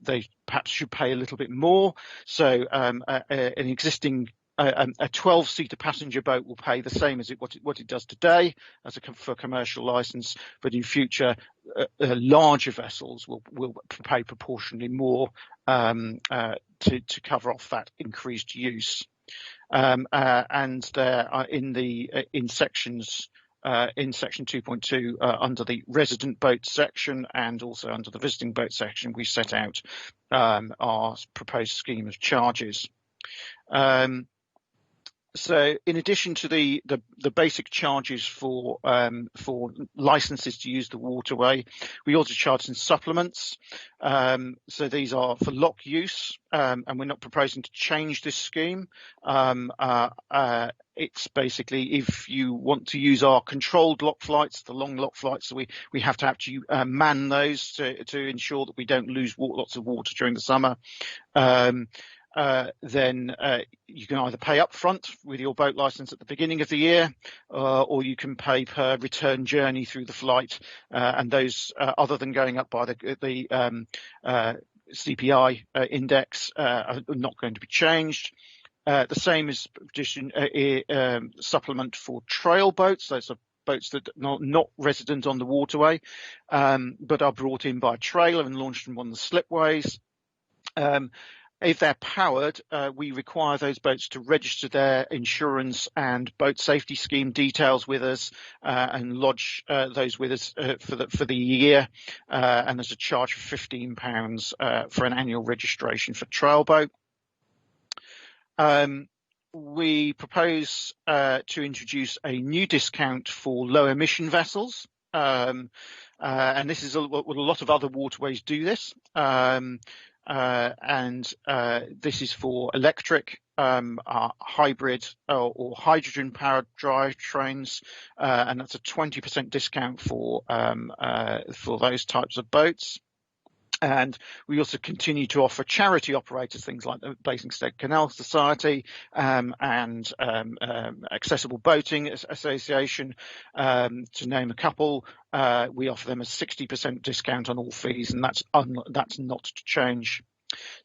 [SPEAKER 10] they perhaps should pay a little bit more. So an existing a 12-seater passenger boat will pay the same as what it does today for a commercial license, but in future larger vessels will pay proportionally more to cover off that increased use. And there are in section 2.2 under the resident boat section and also under the visiting boat section, we set out our proposed scheme of charges. So in addition to the basic charges for licenses to use the waterway, we also charge some supplements. So these are for lock use, and we're not proposing to change this scheme. It's basically if you want to use our controlled lock flights, the long lock flights, so we have to actually man those to ensure that we don't lose lots of water during the summer. Then you can either pay up front with your boat license at the beginning of the year, or you can pay per return journey through the flight. And those, other than going up by the CPI index, are not going to be changed. The same is just supplement for trail boats. Those are boats that are not resident on the waterway, but are brought in by a trailer and launched from one of the slipways. If they're powered, we require those boats to register their insurance and boat safety scheme details with us and lodge those with us for the year. And there's a charge of £15 for an annual registration for trail boat. We propose to introduce a new discount for low emission vessels. And this is what a lot of other waterways do this. and this is for electric, hybrid or hydrogen-powered drivetrains, and that's a 20% discount for those types of boats. And we also continue to offer charity operators, things like the Basingstoke Canal Society and Accessible Boating Association, to name a couple. We offer them a 60% discount on all fees, and that's not to change.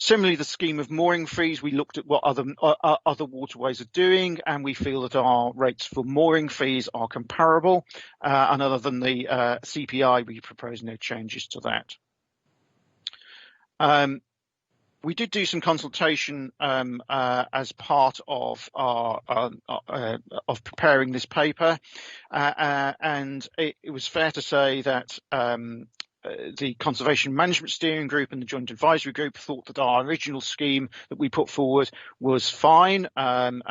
[SPEAKER 10] Similarly, the scheme of mooring fees, we looked at what other waterways are doing, and we feel that our rates for mooring fees are comparable. And other than the CPI, we propose no changes to that. We did do some consultation as part of our of preparing this paper, and it was fair to say that the Conservation Management Steering Group and the Joint Advisory Group thought that our original scheme that we put forward was fine, and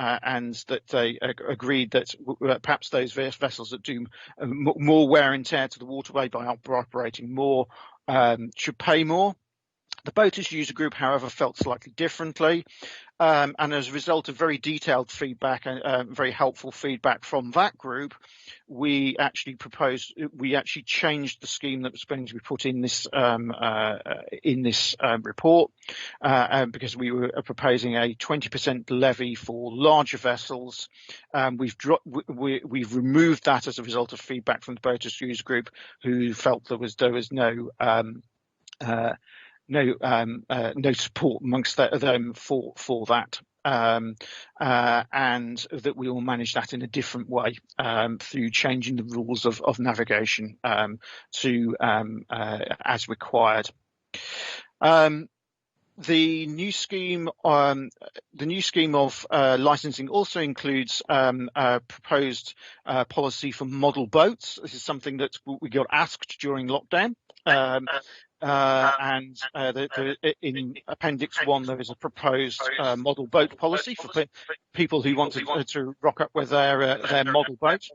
[SPEAKER 10] that they agreed that perhaps those vessels that do more wear and tear to the waterway by operating more should pay more. The boaters user group, however, felt slightly differently, and as a result of very detailed feedback and very helpful feedback from that group, we actually changed the scheme that was going to be put in this report, because we were proposing a 20% levy for larger vessels. We've removed that as a result of feedback from the boaters user group, who felt there was no support amongst them for that, and that we will manage that in a different way through changing the rules of navigation to as required. The new scheme of licensing also includes a proposed policy for model boats. This is something that we got asked during lockdown. In Appendix 1 there is a proposed model boat policy for people who want to rock up with their model boat,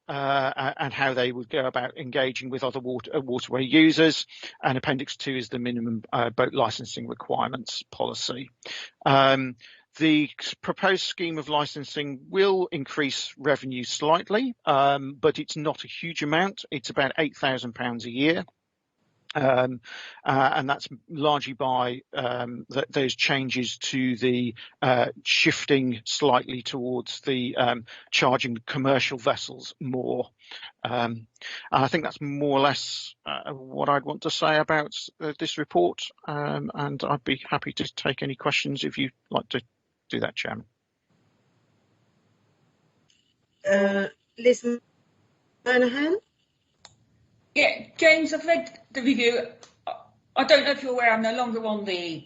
[SPEAKER 10] and how they would go about engaging with other waterway users. And Appendix 2 is the minimum boat licensing requirements policy. The proposed scheme of licensing will increase revenue slightly, but it's not a huge amount. It's about £8,000 a year. And that's largely by those changes to the shifting slightly towards the charging commercial vessels more. And I think that's more or less what I'd want to say about this report, and I'd be happy to take any questions if you'd like to do that, Chairman.
[SPEAKER 3] Liz Monahan?
[SPEAKER 8] Yeah, James, I've read the review. I don't know if you're aware, I'm no longer on the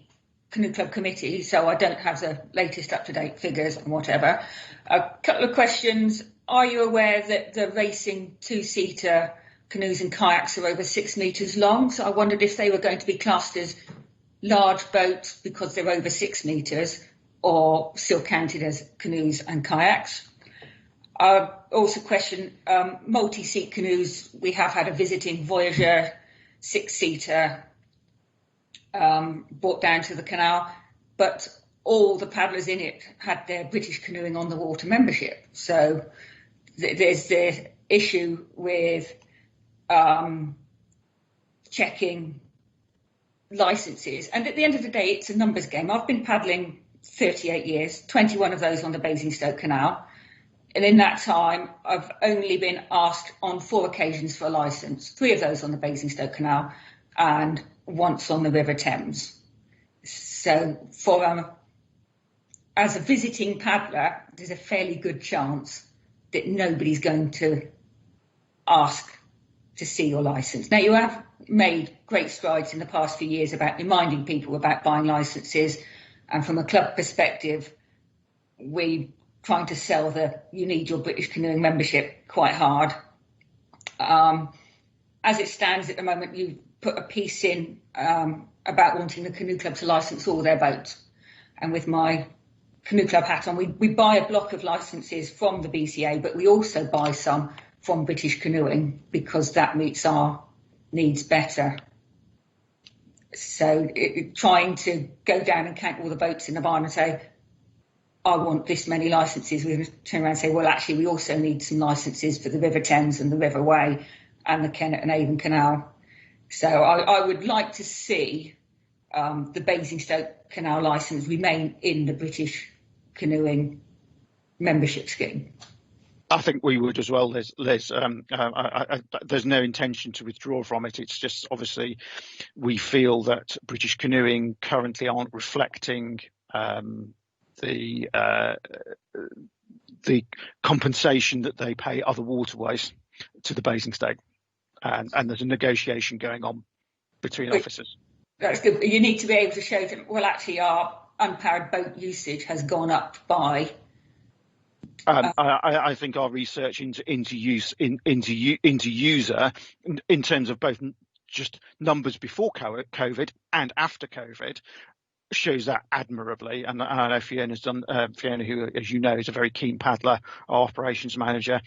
[SPEAKER 8] Canoe Club committee, so I don't have the latest up-to-date figures and whatever. A couple of questions. Are you aware that the racing two-seater canoes and kayaks are over 6 metres long? So I wondered if they were going to be classed as large boats because they're over 6 metres, or still counted as canoes and kayaks. Also question, multi-seat canoes, we have had a visiting Voyager 6-seater brought down to the canal, but all the paddlers in it had their British Canoeing on the Water membership. So there's the issue with checking licences. And at the end of the day, it's a numbers game. I've been paddling 38 years, 21 of those on the Basingstoke Canal. And in that time, I've only been asked on 4 occasions for a licence, 3 of those on the Basingstoke Canal and once on the River Thames. So as a visiting paddler, there's a fairly good chance that nobody's going to ask to see your licence. Now, you have made great strides in the past few years about reminding people about buying licences. And from a club perspective, we trying to sell you need your British Canoeing membership quite hard. As it stands at the moment, you put a piece in about wanting the Canoe Club to licence all their boats. And with my Canoe Club hat on, we buy a block of licences from the BCA, but we also buy some from British Canoeing because that meets our needs better. So trying to go down and count all the boats in the barn and say, I want this many licences, we're going to turn around and say, well, actually, we also need some licences for the River Thames and the River Wey and the Kennet and Avon Canal. So I would like to see the Basingstoke Canal licence remain in the British Canoeing membership scheme.
[SPEAKER 10] I think we would as well, Liz. There's no intention to withdraw from it. It's just obviously we feel that British Canoeing currently aren't reflecting the compensation that they pay other waterways to the Basingstoke, and there's a negotiation going on between officers.
[SPEAKER 8] That's good. You need to be able to show them, well, actually, our unpowered boat usage has gone up by.
[SPEAKER 10] I think our research into user in terms of both just numbers before COVID and after COVID shows that admirably. And I know Fiona's done. Fiona, who, as you know, is a very keen paddler, our operations manager,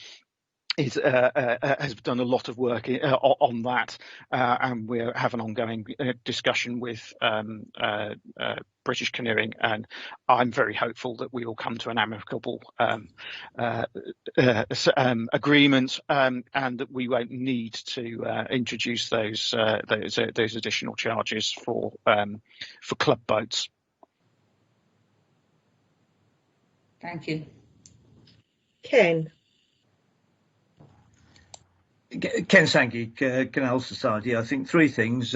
[SPEAKER 10] has done a lot of work on that, and we have an ongoing discussion with British Canoeing, and I'm very hopeful that we will come to an amicable agreement, and that we won't need to introduce those additional charges for club boats.
[SPEAKER 8] Thank you.
[SPEAKER 3] Ken.
[SPEAKER 9] Ken Sankey, Canal Society. I think three things.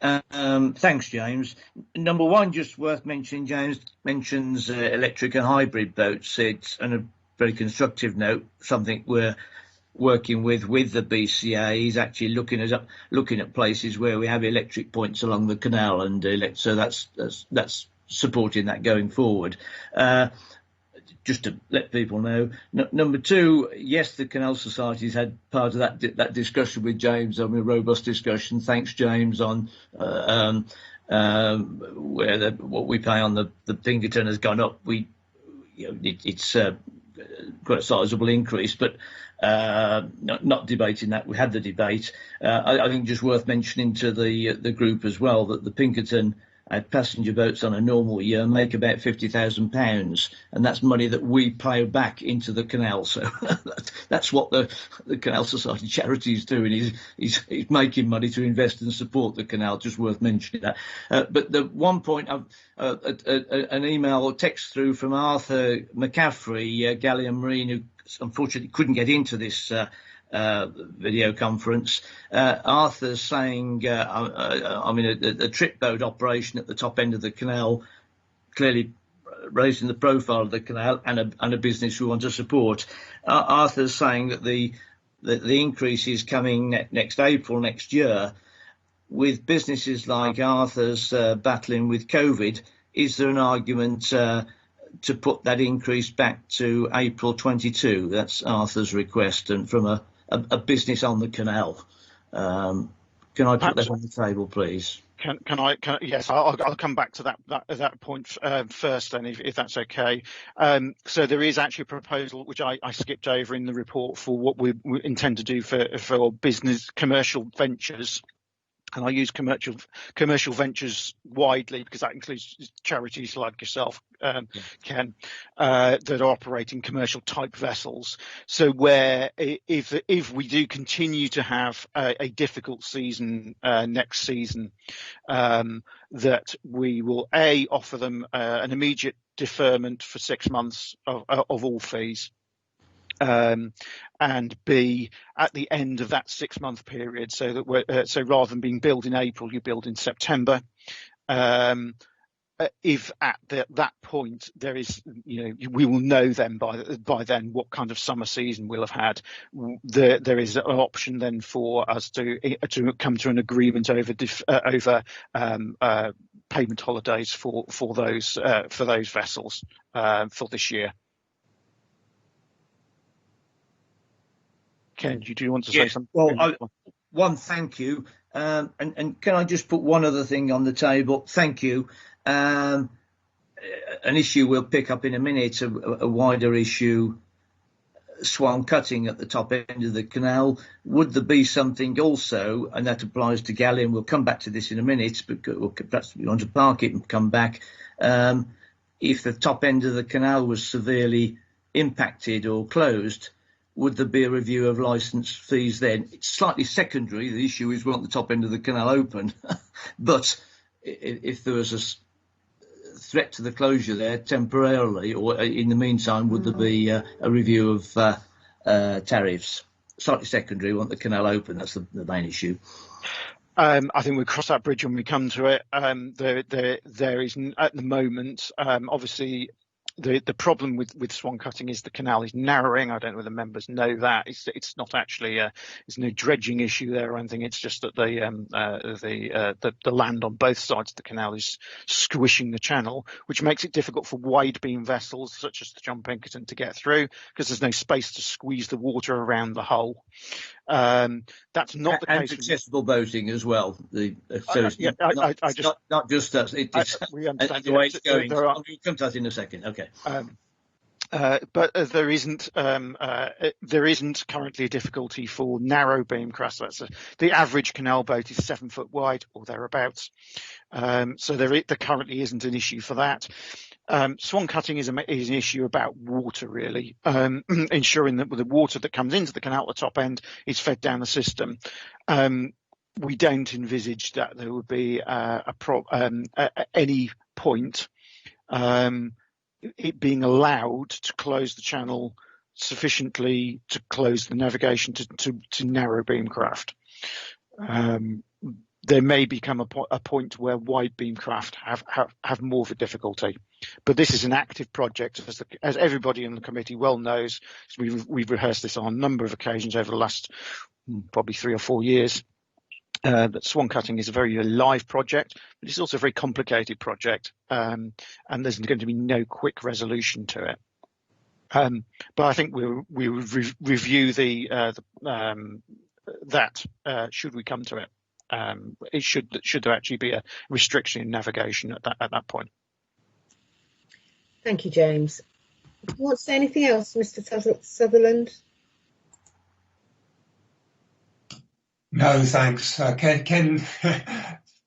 [SPEAKER 9] Thanks, James. Number one, just worth mentioning, James mentions electric and hybrid boats. It's on a very constructive note, something we're working with the BCA. He's actually looking at places where we have electric points along the canal, and so that's supporting that going forward. Just to let people know. Number two, yes, the Canal Society's had part of that discussion with James. I mean, a robust discussion. Thanks, James, on where what we pay on the Pinkerton has gone up. It's quite a sizable increase, but not debating that. We had the debate. I think just worth mentioning to the group as well that the Pinkerton passenger boats on a normal year make about £50,000, and that's money that we pay back into the canal. So that's what the Canal Society charity is doing. He's making money to invest and support the canal. Just worth mentioning that. But the one point, an email or text through from Arthur McCaffrey, Galleon Marine, who unfortunately couldn't get into this video conference. Arthur's saying, a trip boat operation at the top end of the canal, clearly raising the profile of the canal, and a business we want to support. Arthur's saying that the increase is coming next April next year. With businesses like Arthur's battling with COVID, is there an argument to put that increase back to April 22? That's Arthur's request, and from a business on the canal. Can I put that on the table, please?
[SPEAKER 10] Yes, I'll come back to that point first, then, if that's okay. So there is actually a proposal which I skipped over in the report for what we intend to do for business commercial ventures. And I use commercial ventures widely because that includes charities like yourself, Ken, that are operating commercial type vessels. So where if we do continue to have a difficult season next season, that we will offer them an immediate deferment for 6 months of all fees. And B, at the end of that 6-month period, so that so rather than being billed in April, you build in September. If at that point there is, we will know then by then what kind of summer season we'll have had. There is an option then for us to come to an agreement over payment holidays for those vessels for this year. Ken, do you want to say something?
[SPEAKER 9] Well, thank you. And can I just put one other thing on the table? Thank you. An issue we'll pick up in a minute, a wider issue Swan cutting at the top end of the canal, would there be something also, and that applies to Gallion, we'll come back to this in a minute, but perhaps we want to park it and come back, if the top end of the canal was severely impacted or closed, would there be a review of licence fees then? It's slightly secondary. The issue is we want the top end of the canal open. But if there was a threat to the closure there temporarily, or in the meantime, would there be a review of tariffs? Slightly secondary, we want the canal open. That's the main issue.
[SPEAKER 10] I think we'll cross that bridge when we come to it. There is, at the moment, obviously, the problem with swan cutting is the canal is narrowing. I don't know whether members know that. It's not actually there's no dredging issue there or anything. It's just that the land on both sides of the canal is squishing the channel, which makes it difficult for wide beam vessels such as the John Pinkerton to get through because there's no space to squeeze the water around the hull. That's not the case.
[SPEAKER 9] And accessible boating as well. Not just us.
[SPEAKER 10] We understand
[SPEAKER 9] the way it's going. We'll come to that in a second. Okay.
[SPEAKER 10] But there isn't currently a difficulty for narrow beam crafts. The average canal boat is 7 foot wide or thereabouts. So there currently isn't an issue for that. Swan cutting is an issue about water, really, ensuring that the water that comes into the canal at the top end is fed down the system. We don't envisage that there would be any point it being allowed to close the channel sufficiently to close the navigation to narrow beam craft. There may become a point where wide beam craft have more of a difficulty, but this is an active project, as everybody in the committee well knows. We've rehearsed this on a number of occasions over the last probably 3 or 4 years. That swan cutting is a very live project, but it's also a very complicated project, and there's going to be no quick resolution to it. But I think we will review that should we come to it. It should there actually be a restriction in navigation at that point.
[SPEAKER 3] Thank you, James. Do you want to say anything else, Mr. Sutherland?
[SPEAKER 6] No, thanks. Ken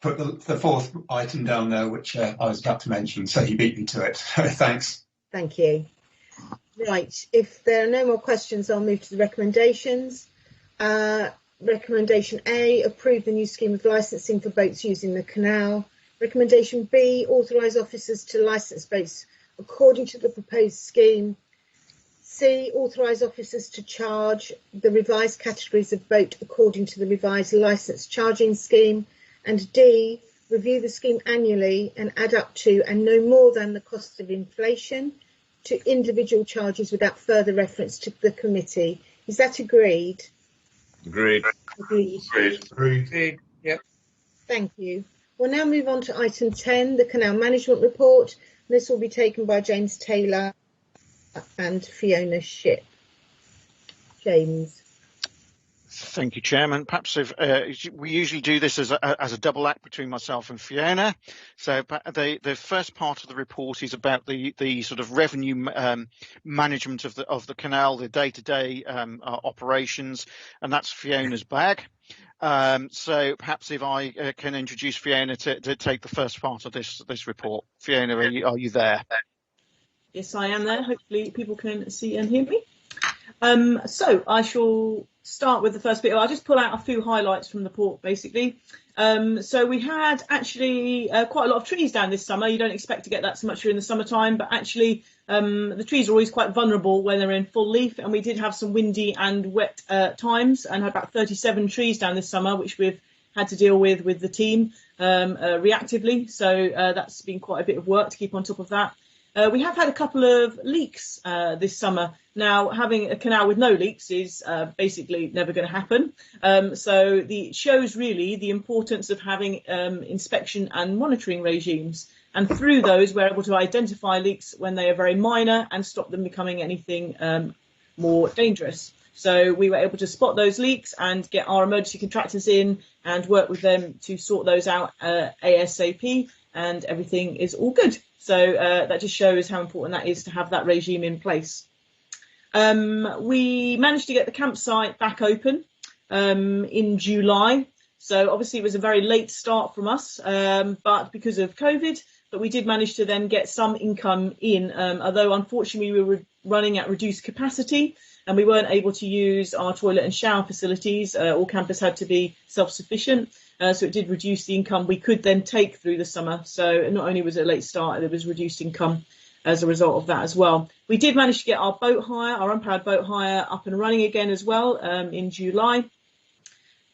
[SPEAKER 6] put the fourth item down there, which I was about to mention, so he beat me to it. Thanks.
[SPEAKER 3] Thank you. Right, if there are no more questions, I'll move to the recommendations. Recommendation A, approve the new scheme of licensing for boats using the canal. Recommendation B, authorise officers to licence boats according to the proposed scheme. C, authorise officers to charge the revised categories of boat according to the revised licence charging scheme. And D, review the scheme annually and add up to and no more than the cost of inflation to individual charges without further reference to the committee. Is that agreed?
[SPEAKER 2] Agreed.
[SPEAKER 3] Agreed. Yep. Thank you. We'll now move on to item 10, the Canal Management Report. This will be taken by James Taylor and Fiona Shipp. James.
[SPEAKER 10] Thank you, Chairman. Perhaps if we usually do this as a double act between myself and Fiona. So the first part of the report is about the sort of revenue management of the canal, the day-to-day operations, and that's Fiona's bag. So perhaps if I can introduce Fiona to take the first part of this report. Fiona, are you there?
[SPEAKER 11] Yes, I am there. Hopefully people can see and hear me. So I shall start with the first bit. I'll just pull out a few highlights from the report, basically. So we had actually quite a lot of trees down this summer. You don't expect to get that so much during the summertime, but actually the trees are always quite vulnerable when they're in full leaf, and we did have some windy and wet times and had about 37 trees down this summer, which we've had to deal with the team reactively. So that's been quite a bit of work to keep on top of that. We have had a couple of leaks this summer. Now, having a canal with no leaks is basically never going to happen. So it shows really the importance of having inspection and monitoring regimes. And through those, we're able to identify leaks when they are very minor and stop them becoming anything more dangerous. So we were able to spot those leaks and get our emergency contractors in and work with them to sort those out ASAP, and everything is all good. So that just shows how important that is to have that regime in place. We managed to get the campsite back open in July. So obviously it was a very late start from us, but because of COVID, but we did manage to then get some income in, although unfortunately we were running at reduced capacity and we weren't able to use our toilet and shower facilities. All campers had to be self-sufficient, so it did reduce the income we could then take through the summer. So not only was it a late start, there was reduced income as a result of that as well. We did manage to get our boat hire, our unpowered boat hire, up and running again as well in July.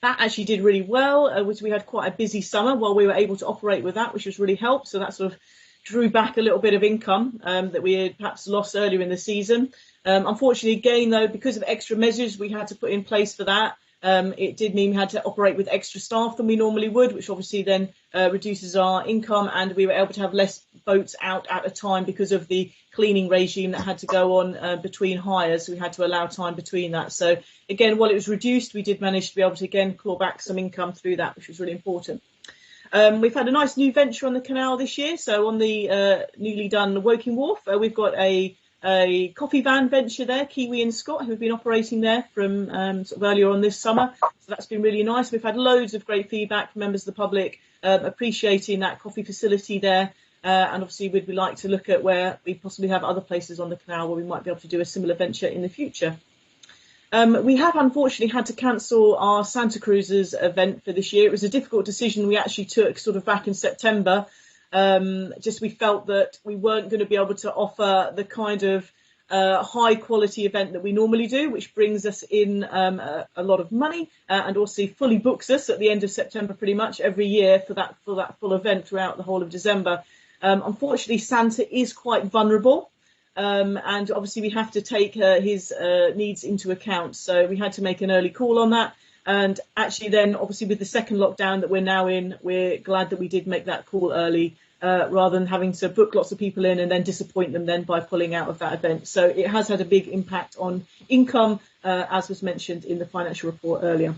[SPEAKER 11] That actually did really well, which we had quite a busy summer while we were able to operate with that, which was really helped. So that sort of drew back a little bit of income that we had perhaps lost earlier in the season. Unfortunately, again, though, because of extra measures we had to put in place for that, it did mean we had to operate with extra staff than we normally would, which obviously then reduces our income, and we were able to have less boats out at a time because of the cleaning regime that had to go on between hires. So we had to allow time between that. So again, while it was reduced, we did manage to be able to again claw back some income through that, which was really important. We've had a nice new venture on the canal this year. So on the newly done Woking Wharf, we've got a coffee van venture there, Kiwi and Scott, who have been operating there from sort of earlier on this summer. So that's been really nice. We've had loads of great feedback from members of the public appreciating that coffee facility there. And obviously we'd like to look at where we possibly have other places on the canal where we might be able to do a similar venture in the future. We have unfortunately had to cancel our Santa Cruz's event for this year. It was a difficult decision we actually took sort of back in September. Just we felt that we weren't going to be able to offer the kind of high quality event that we normally do, which brings us in a lot of money and also fully books us at the end of September pretty much every year for that full event throughout the whole of December. Unfortunately, Santa is quite vulnerable. And obviously we have to take his needs into account. So we had to make an early call on that. And actually then, obviously, with the second lockdown that we're now in, we're glad that we did make that call early rather than having to book lots of people in and then disappoint them then by pulling out of that event. So it has had a big impact on income, as was mentioned in the financial report earlier.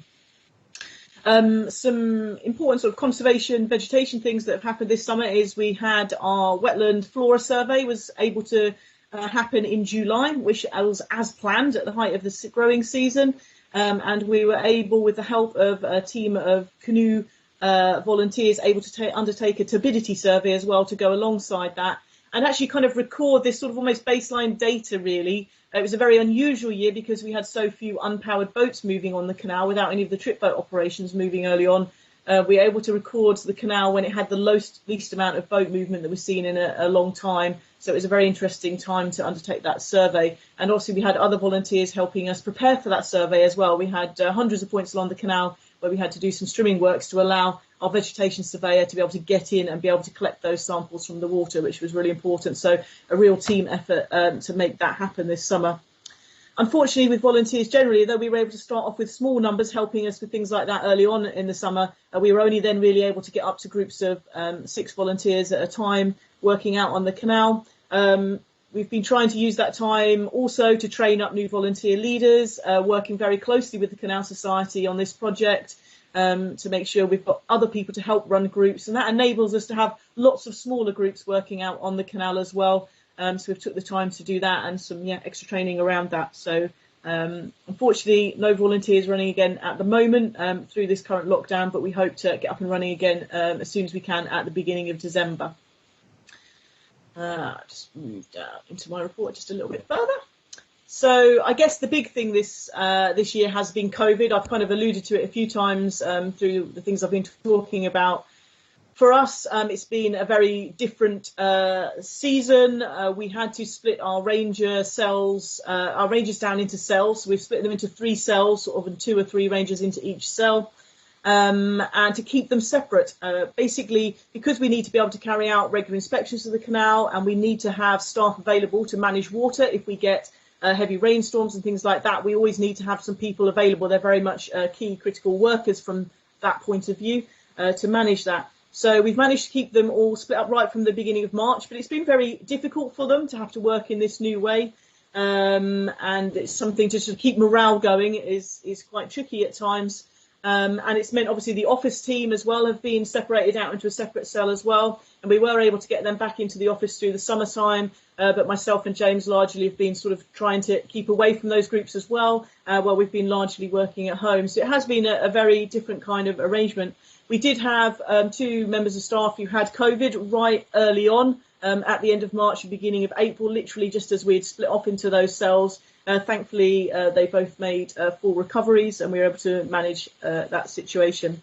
[SPEAKER 11] Some important sort of conservation vegetation things that have happened this summer is we had our wetland flora survey was able to happen in July, which was as planned at the height of the growing season. And we were able, with the help of a team of canoe volunteers, able to undertake a turbidity survey as well to go alongside that and actually kind of record this sort of almost baseline data, really. It was a very unusual year because we had so few unpowered boats moving on the canal without any of the trip boat operations moving early on. We were able to record the canal when it had the least amount of boat movement that was seen in a long time. So it was a very interesting time to undertake that survey. And also we had other volunteers helping us prepare for that survey as well. We had hundreds of points along the canal where we had to do some streaming works to allow our vegetation surveyor to be able to get in and be able to collect those samples from the water, which was really important. So a real team effort to make that happen this summer. Unfortunately, with volunteers generally, though we were able to start off with small numbers helping us with things like that early on in the summer, we were only then really able to get up to groups of 6 volunteers at a time working out on the canal. We've been trying to use that time also to train up new volunteer leaders, working very closely with the Canal Society on this project to make sure we've got other people to help run groups. And that enables us to have lots of smaller groups working out on the canal as well. So we've took the time to do that and some extra training around that. So unfortunately, no volunteers running again at the moment through this current lockdown, but we hope to get up and running again as soon as we can at the beginning of December. Just move down into my report just a little bit further. So I guess the big thing this year has been COVID. I've kind of alluded to it a few times through the things I've been talking about. For us, it's been a very different season. We had to split our rangers down into cells. So we've split them into 3 cells, sort of, and 2 or 3 rangers into each cell. And to keep them separate, basically because we need to be able to carry out regular inspections of the canal and we need to have staff available to manage water if we get heavy rainstorms and things like that. We always need to have some people available. They're very much key critical workers from that point of view to manage that. So we've managed to keep them all split up right from the beginning of March, but it's been very difficult for them to have to work in this new way. And it's something to sort of keep morale going is quite tricky at times. And it's meant obviously the office team as well have been separated out into a separate cell as well, and we were able to get them back into the office through the summertime, but myself and James largely have been sort of trying to keep away from those groups as well, while we've been largely working at home. So it has been a very different kind of arrangement. We did have 2 members of staff who had COVID right early on, at the end of March and beginning of April, literally just as we had split off into those cells. Thankfully, they both made full recoveries and we were able to manage that situation.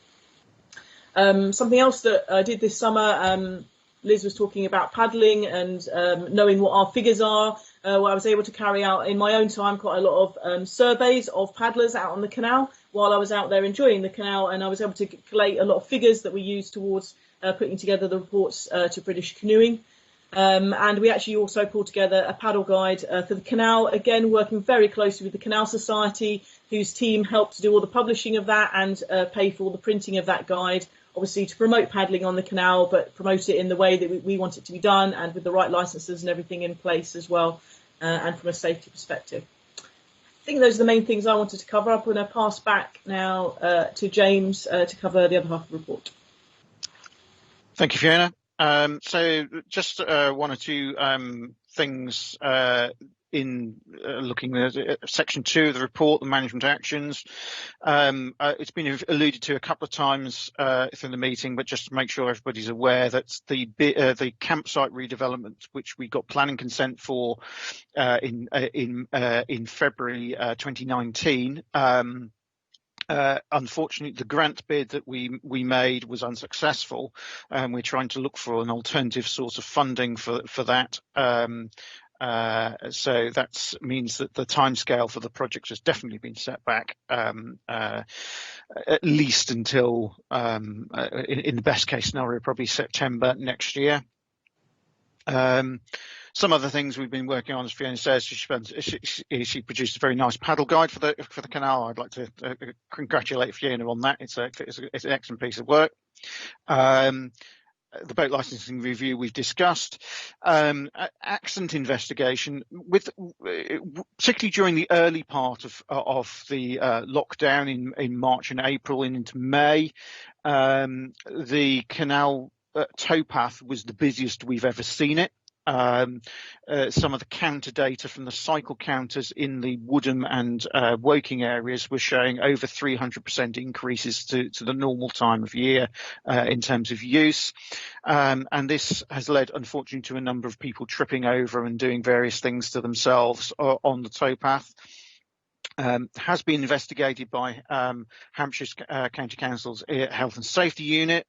[SPEAKER 11] Something else that I did this summer, Liz was talking about paddling and knowing what our figures are. Well, I was able to carry out in my own time quite a lot of surveys of paddlers out on the canal while I was out there enjoying the canal, and I was able to collate a lot of figures that we use towards putting together the reports to British Canoeing. And we actually also pulled together a paddle guide for the canal, again working very closely with the Canal Society, whose team helped to do all the publishing of that and pay for all the printing of that guide, obviously to promote paddling on the canal, but promote it in the way that we want it to be done and with the right licenses and everything in place as well, and from a safety perspective. I think those are the main things I wanted to cover. I'm going to pass back now to James to cover the other half of the report.
[SPEAKER 10] Thank you, Fiona. So just 1 or 2 things in looking at section 2 of the report, the management actions. It's been alluded to a couple of times through the meeting, but just to make sure everybody's aware that the campsite redevelopment, which we got planning consent for in February 2019. Unfortunately, the grant bid that we made was unsuccessful, and we're trying to look for an alternative source of funding for that. So that means that the timescale for the project has definitely been set back, at least until, in the best case scenario, probably September next year. Some other things we've been working on, as Fiona says, she produced a very nice paddle guide for the canal. I'd like to congratulate Fiona on that. It's an excellent piece of work. The boat licensing review we've discussed. Accident investigation, particularly during the early part of the lockdown in March and April and into May, the canal towpath was the busiest we've ever seen it. Some of the counter data from the cycle counters in the Woodham and Woking areas were showing over 300% increases to the normal time of year in terms of use. And this has led, unfortunately, to a number of people tripping over and doing various things to themselves on the towpath. Has been investigated by Hampshire's County Council's Health and Safety Unit,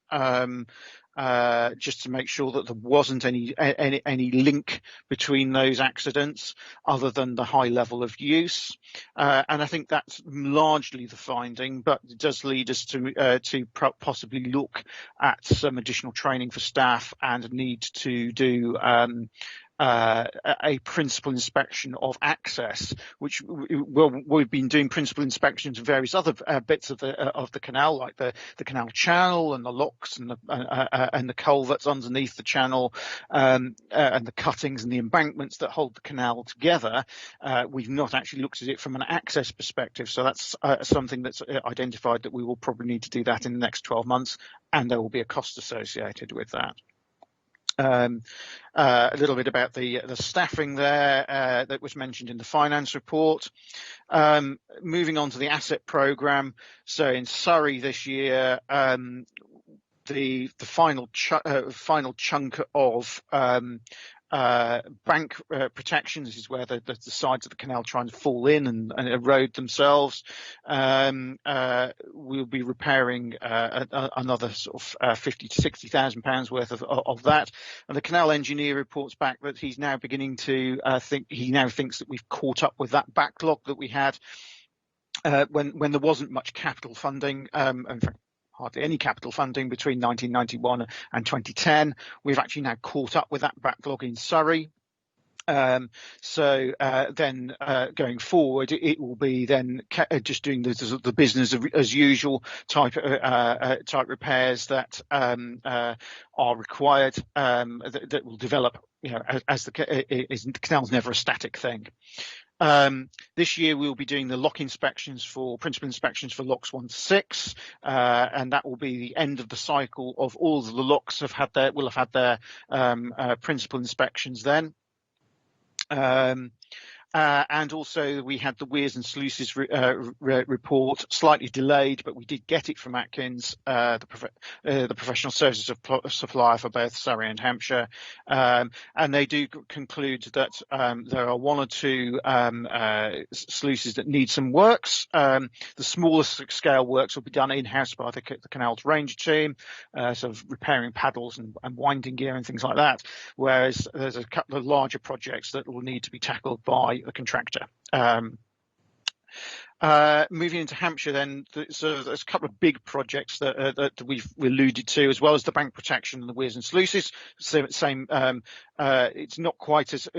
[SPEAKER 10] just to make sure that there wasn't any link between those accidents other than the high level of use. And I think that's largely the finding, but it does lead us to possibly look at some additional training for staff and need to do a principal inspection of access, which we've been doing principal inspections of various other bits of the canal, like the canal channel and the locks and the culverts underneath the channel, and the cuttings and the embankments that hold the canal together. We've not actually looked at it from an access perspective, so that's something that's identified that we will probably need to do that in the next 12 months, and there will be a cost associated with that. A little bit about the staffing there that was mentioned in the finance report. Moving on to the asset programme. So in Surrey this year, the final chunk of bank protections is where the sides of the canal trying to fall in and erode themselves. We'll be repairing another sort of 50 to 60,000 pounds worth of that. And the canal engineer reports back that he's now beginning to thinks that we've caught up with that backlog that we had when there wasn't much capital funding. In fact, hardly any capital funding between 1991 and 2010. We've actually now caught up with that backlog in Surrey. So then going forward, it will be then just doing the business as usual type repairs that are required, that will develop, as the canal's never a static thing. This year we'll be doing the principal inspections for locks 1 to 6, and that will be the end of the cycle of all of the locks will have had their principal inspections then. And also we had the weirs and sluices report, slightly delayed, but we did get it from Atkins, the professional services supplier for both Surrey and Hampshire, and they do conclude that there are 1 or 2 sluices that need some works. The smallest scale works will be done in-house by the Canal's Ranger team, sort of repairing paddles and winding gear and things like that, whereas there's a couple of larger projects that will need to be tackled by a contractor. Moving into Hampshire, then, so there's a couple of big projects that we've alluded to, as well as the bank protection and the weirs and sluices. Same, it's not quite as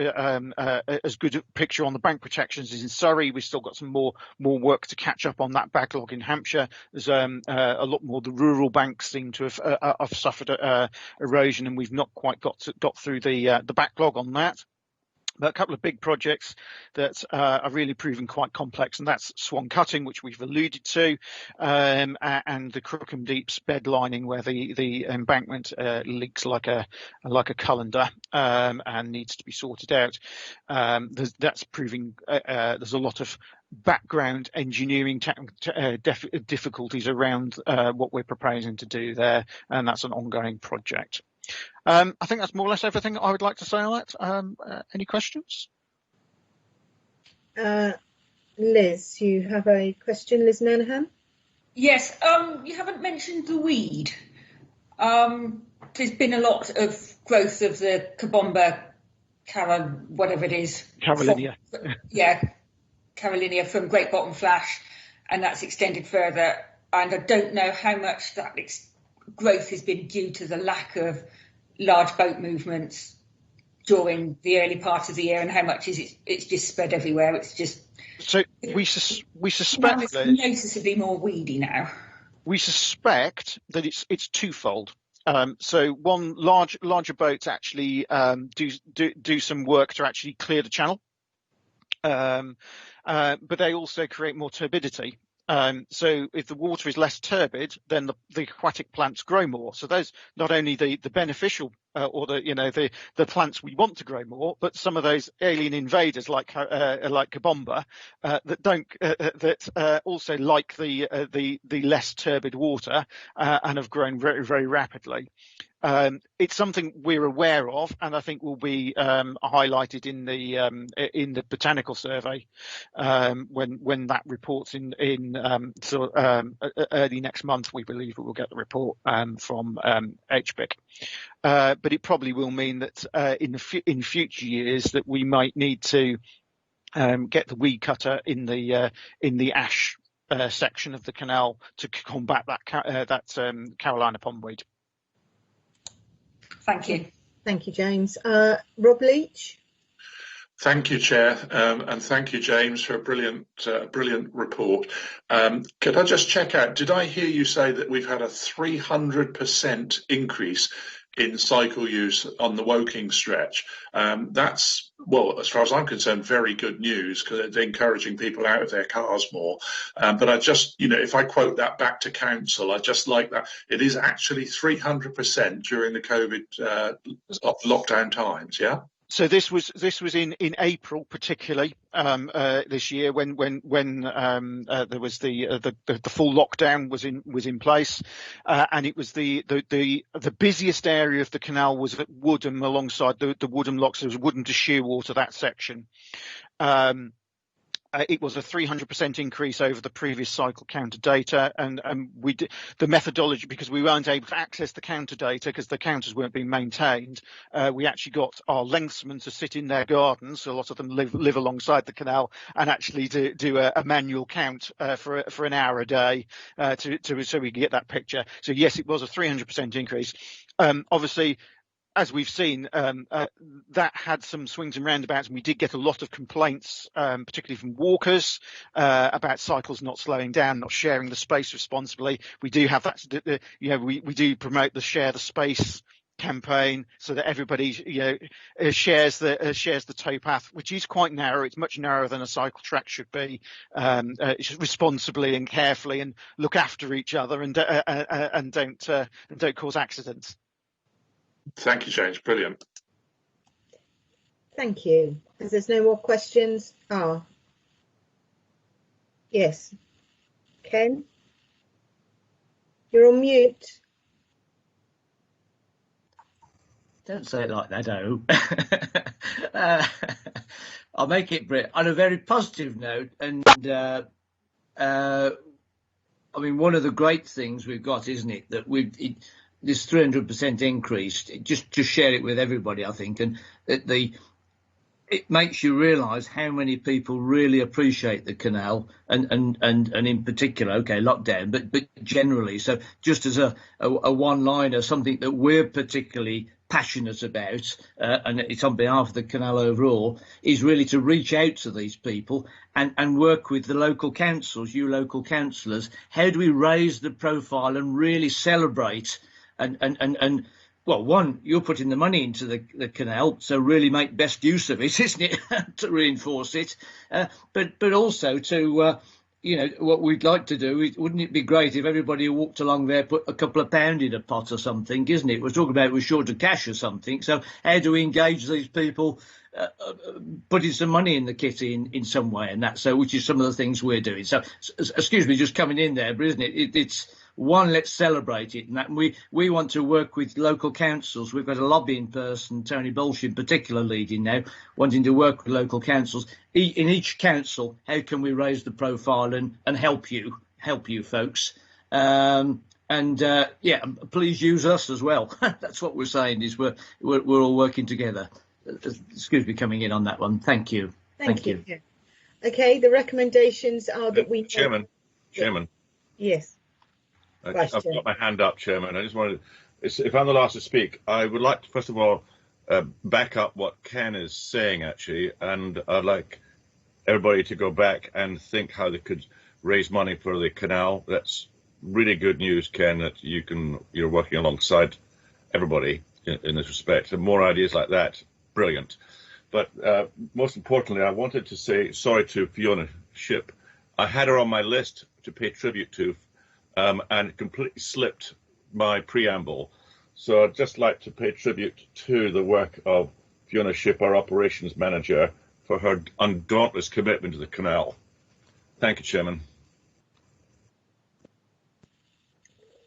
[SPEAKER 10] good a picture on the bank protections as in Surrey. We've still got some more work to catch up on that backlog in Hampshire. There's a lot more. The rural banks seem to have suffered erosion, and we've not quite got through the backlog on that. But a couple of big projects that are really proving quite complex, and that's Swan Cutting, which we've alluded to, and the Crookham Deeps bed lining, where the embankment leaks like a colander and needs to be sorted out. That's proving there's a lot of background engineering difficulties around what we're proposing to do there, and that's an ongoing project. I think that's more or less everything I would like to say on that. Any questions?
[SPEAKER 3] Liz, you have a question, Liz Nanahan?
[SPEAKER 8] Yes, you haven't mentioned the weed. There's been a lot of growth of the Kabomba, whatever it is.
[SPEAKER 10] Carolinia.
[SPEAKER 8] Carolinia from Great Bottom Flash, and that's extended further. And I don't know how much that growth has been due to the lack of large boat movements during the early part of the year, and how much it's just spread everywhere. It's just
[SPEAKER 10] we suspect
[SPEAKER 8] it's noticeably more weedy now.
[SPEAKER 10] We suspect that it's twofold. So one, larger boats actually do some work to actually clear the channel, but they also create more turbidity. So if the water is less turbid, then the aquatic plants grow more. So there's not only the beneficial or the plants we want to grow more, but some of those alien invaders like Kabomba that also like the less turbid water and have grown very, very rapidly. It's something we're aware of, and I think will be highlighted in the botanical survey when that reports in early next month. We believe we will get the report from HBIC, but it probably will mean that in future years that we might need to get the weed cutter in the ash section of the canal to combat that Carolina pondweed.
[SPEAKER 8] Thank you.
[SPEAKER 3] Thank you, James. Rob Leach.
[SPEAKER 12] Thank you, Chair, and thank you, James, for a brilliant report. Could I just check out, did I hear you say that we've had a 300% increase in cycle use on the Woking stretch? That's, well, as far as I'm concerned, very good news, because it's encouraging people out of their cars more. But I just, if I quote that back to council, I just like that. It is actually 300% during the COVID lockdown times, yeah?
[SPEAKER 10] So this was in April, particularly this year when there was the full lockdown was in place, and it was the busiest area of the canal was at Woodham, alongside the Woodham locks. There was Woodham to Shearwater, that section. It was a 300% increase over the previous cycle counter data, and we did the methodology, because we weren't able to access the counter data because the counters weren't being maintained. We actually got our lengthsmen to sit in their gardens. So a lot of them live alongside the canal, and actually do a manual count for an hour a day so we could get that picture. So yes, it was a 300% increase. Obviously, as we've seen, that had some swings and roundabouts, and we did get a lot of complaints, particularly from walkers, about cycles not slowing down, not sharing the space responsibly. We do have that, we do promote the share the space campaign so that everybody shares the towpath, which is quite narrow. It's much narrower than a cycle track should be, responsibly and carefully, and look after each other and don't cause accidents.
[SPEAKER 12] Thank you, James. Brilliant.
[SPEAKER 3] Thank you. As there's no more questions, yes, Ken, you're on mute.
[SPEAKER 9] Don't say it like that, oh. I'll make it on a very positive note. And I mean, one of the great things we've got, isn't it, that this 300% increase, just to share it with everybody, I think, and that it makes you realise how many people really appreciate the canal and in particular, okay, lockdown, but generally. So just as a one-liner, something that we're particularly passionate about, and it's on behalf of the canal overall, is really to reach out to these people and work with the local councils, you local councillors. How do we raise the profile and really celebrate and well, one, you're putting the money into the canal, so really make best use of it, isn't it, to reinforce it, but also to what we'd like to do, wouldn't it be great if everybody who walked along there put a couple of pound in a pot or something, isn't it? We're talking about we're short of cash or something, so how do we engage these people putting some money in the kitty in some way, and that, so which is some of the things we're doing. So excuse me just coming in there, but isn't it, it's one, let's celebrate it, and that we want to work with local councils. We've got a lobbying person, Tony Bolsh in particular, leading now, wanting to work with local councils. In each council, how can we raise the profile and help you folks? Yeah, please use us as well. That's what we're saying, is we're all working together. Excuse me coming in on that one. Thank you. Thank you.
[SPEAKER 3] Okay, the recommendations are that we...
[SPEAKER 2] Chairman.
[SPEAKER 3] Yes.
[SPEAKER 2] I've got my hand up, Chairman. I just wanted, if I'm the last to speak, I would like to, first of all, back up what Ken is saying, actually, and I'd like everybody to go back and think how they could raise money for the canal. That's really good news, Ken, that you're working alongside everybody in this respect. And more ideas like that, brilliant. But most importantly, I wanted to say sorry to Fiona Shipp. I had her on my list to pay tribute to, and completely slipped my preamble. So I'd just like to pay tribute to the work of Fiona Shipp, our operations manager, for her undaunted commitment to the canal. Thank you, Chairman.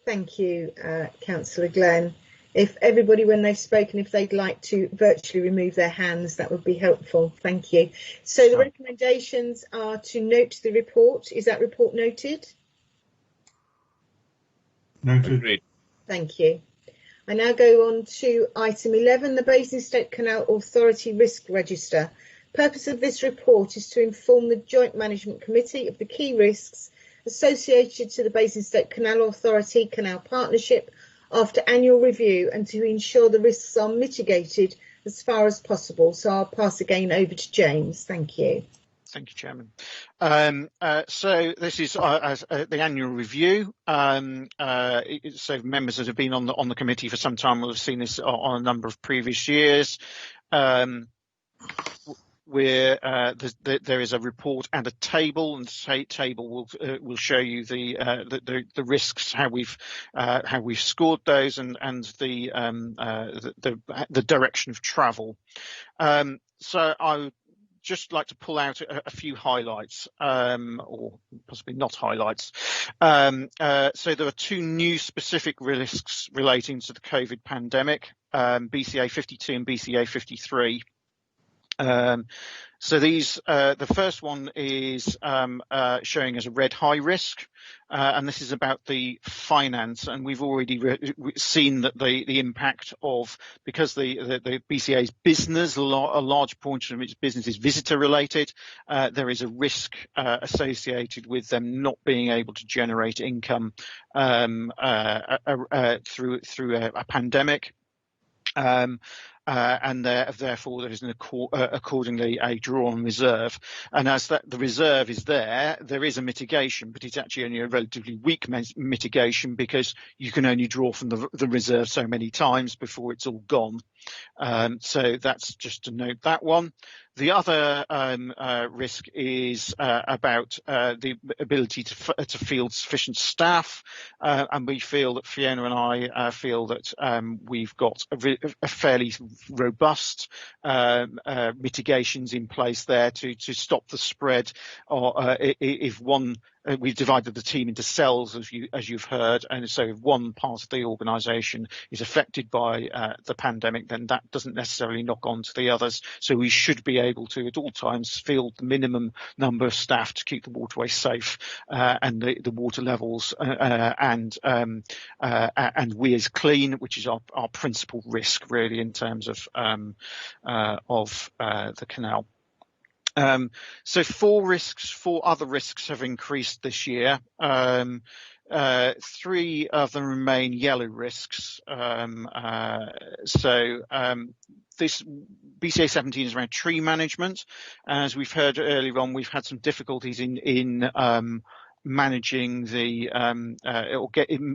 [SPEAKER 3] Thank you, Councillor Glenn. If everybody, when they've spoken, if they'd like to virtually remove their hands, that would be helpful. Thank you. So the recommendations are to note the report. Is that report noted?
[SPEAKER 12] Noted.
[SPEAKER 2] Agreed.
[SPEAKER 3] Thank you. I now go on to item 11, the Basingstoke Canal Authority Risk Register. Purpose of this report is to inform the Joint Management Committee of the key risks associated to the Basingstoke Canal Authority Canal Partnership after annual review, and to ensure the risks are mitigated as far as possible. So I'll pass again over to James. Thank you.
[SPEAKER 10] Thank you, Chairman. So this is the annual review. So members that have been on the committee for some time will have seen this on a number of previous years. Where there is a report and a table, and the table will show you the risks, how we've scored those, and the direction of travel. So I would just like to pull out a few highlights, or possibly not highlights. So there are two new specific risks relating to the COVID pandemic, BCA 52 and BCA 53. So these, the first one is showing as a red high risk, and this is about the finance, and we've already seen that the impact of, because the BCA's business, a large portion of its business is visitor related, there is a risk associated with them not being able to generate income through a pandemic. and therefore there is accordingly a drawn reserve. And as the reserve is there is a mitigation, but it's actually only a relatively weak mitigation, because you can only draw from the reserve so many times before it's all gone. So that's just to note that one. The other risk is about the ability to field sufficient staff, and we feel that Fiona and I feel that we've got a fairly robust mitigations in place there to stop the spread, or if one. We've divided the team into cells, as you've heard, and so if one part of the organisation is affected by the pandemic, then that doesn't necessarily knock on to the others. So we should be able to, at all times, field the minimum number of staff to keep the waterway safe, and the water levels and weirs clean, which is our principal risk, really, in terms of the canal. So four other risks have increased this year. 3 of them remain yellow risks. This BCA 17 is around tree management. As we've heard earlier on, we've had some difficulties in managing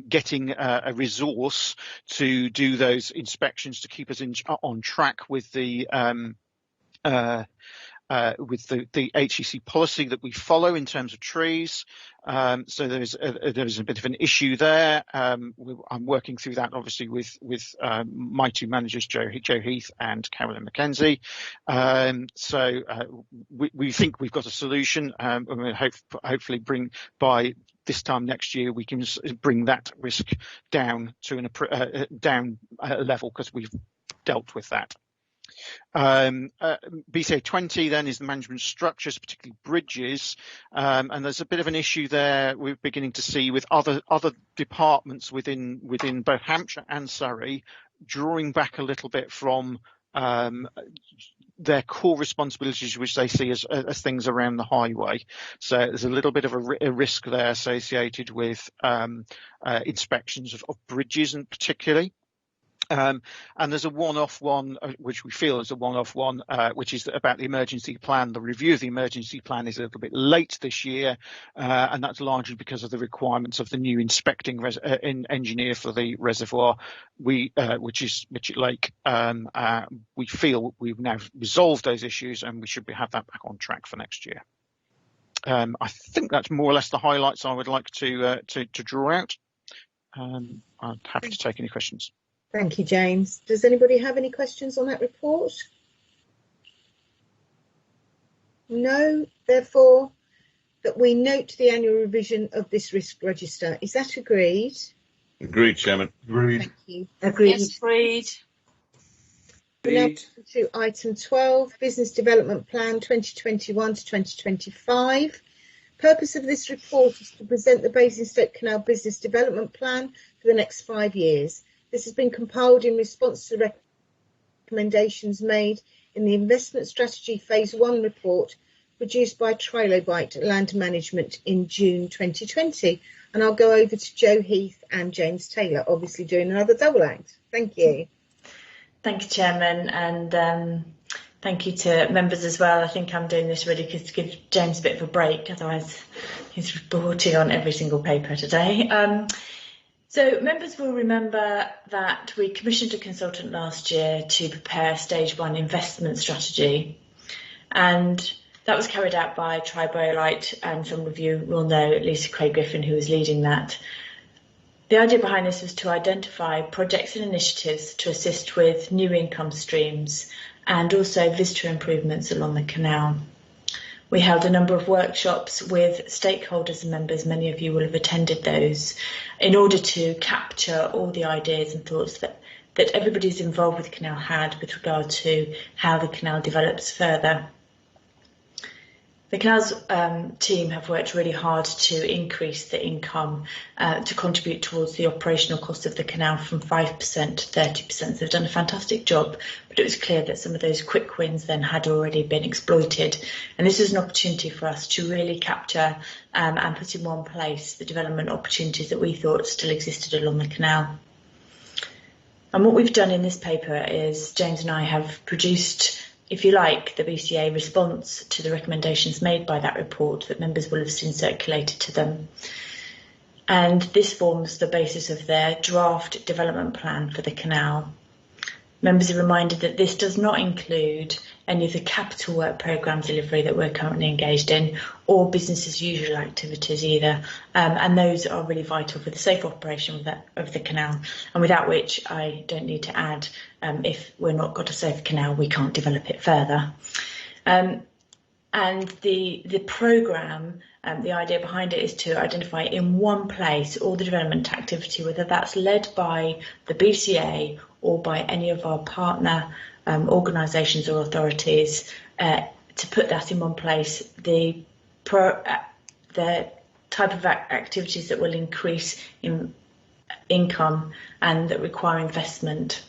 [SPEAKER 10] getting a resource to do those inspections to keep us on track with the HEC policy that we follow in terms of trees. So there is a bit of an issue there. I'm working through that, obviously, with my two managers, Joe Heath and Carolyn Mackenzie. We think we've got a solution. Hopefully by this time next year, we can bring that risk down to a level, because we've dealt with that. BCA 20 then is the management structures, particularly bridges, and there's a bit of an issue there we're beginning to see with other departments within both Hampshire and Surrey drawing back a little bit from their core responsibilities, which they see as things around the highway. So there's a little bit of a risk there associated with inspections of bridges, and particularly. And there's a one-off one, which we feel is a one-off one, which is about the emergency plan. The review of the emergency plan is a little bit late this year, and that's largely because of the requirements of the new inspecting engineer for the reservoir, which is Mitchett Lake. We feel we've now resolved those issues, and we should have that back on track for next year. I think that's more or less the highlights I would like to draw out. I'm happy to take any questions.
[SPEAKER 3] Thank you, James. Does anybody have any questions on that report? No, therefore, that we note the annual revision of this risk register. Is that agreed?
[SPEAKER 2] Agreed, Chairman.
[SPEAKER 12] Agreed.
[SPEAKER 3] Thank you.
[SPEAKER 4] Agreed. Yes, agreed.
[SPEAKER 3] We now come to item 12, Business Development Plan 2021 to 2025. Purpose of this report is to present the Basingstoke Canal Business Development Plan for the next 5 years. This has been compiled in response to the recommendations made in the Investment Strategy Phase 1 report produced by Trilobite Land Management in June 2020. And I'll go over to Joe Heath and James Taylor, obviously doing another double act. Thank you.
[SPEAKER 16] Thank you, Chairman, and thank you to members as well. I think I'm doing this really to give James a bit of a break, otherwise he's reporting on every single paper today. So members will remember that we commissioned a consultant last year to prepare stage 1 investment strategy, and that was carried out by Trilobite, and some of you will know Lisa Craig-Griffin, who was leading that. The idea behind this was to identify projects and initiatives to assist with new income streams and also visitor improvements along the canal. We held a number of workshops with stakeholders and members, many of you will have attended those, in order to capture all the ideas and thoughts that everybody's involved with the canal had with regard to how the canal develops further. The Canals team have worked really hard to increase the income to contribute towards the operational cost of the canal from 5% to 30%. So they've done a fantastic job, but it was clear that some of those quick wins then had already been exploited. And this is an opportunity for us to really capture and put in one place the development opportunities that we thought still existed along the canal. And what we've done in this paper is James and I have produced, if you like, the BCA response to the recommendations made by that report that members will have seen circulated to them. And this forms the basis of their draft development plan for the canal. Members are reminded that this does not include any of the capital work programme delivery that we're currently engaged in, or business as usual activities either, and those are really vital for the safe operation of the canal, and without which I don't need to add, if we're not got a safe canal we can't develop it further. And the programme, the idea behind it is to identify in one place all the development activity, whether that's led by the BCA or by any of our partner organisations or authorities, to put that in one place, the type of activities that will increase in income and that require investment.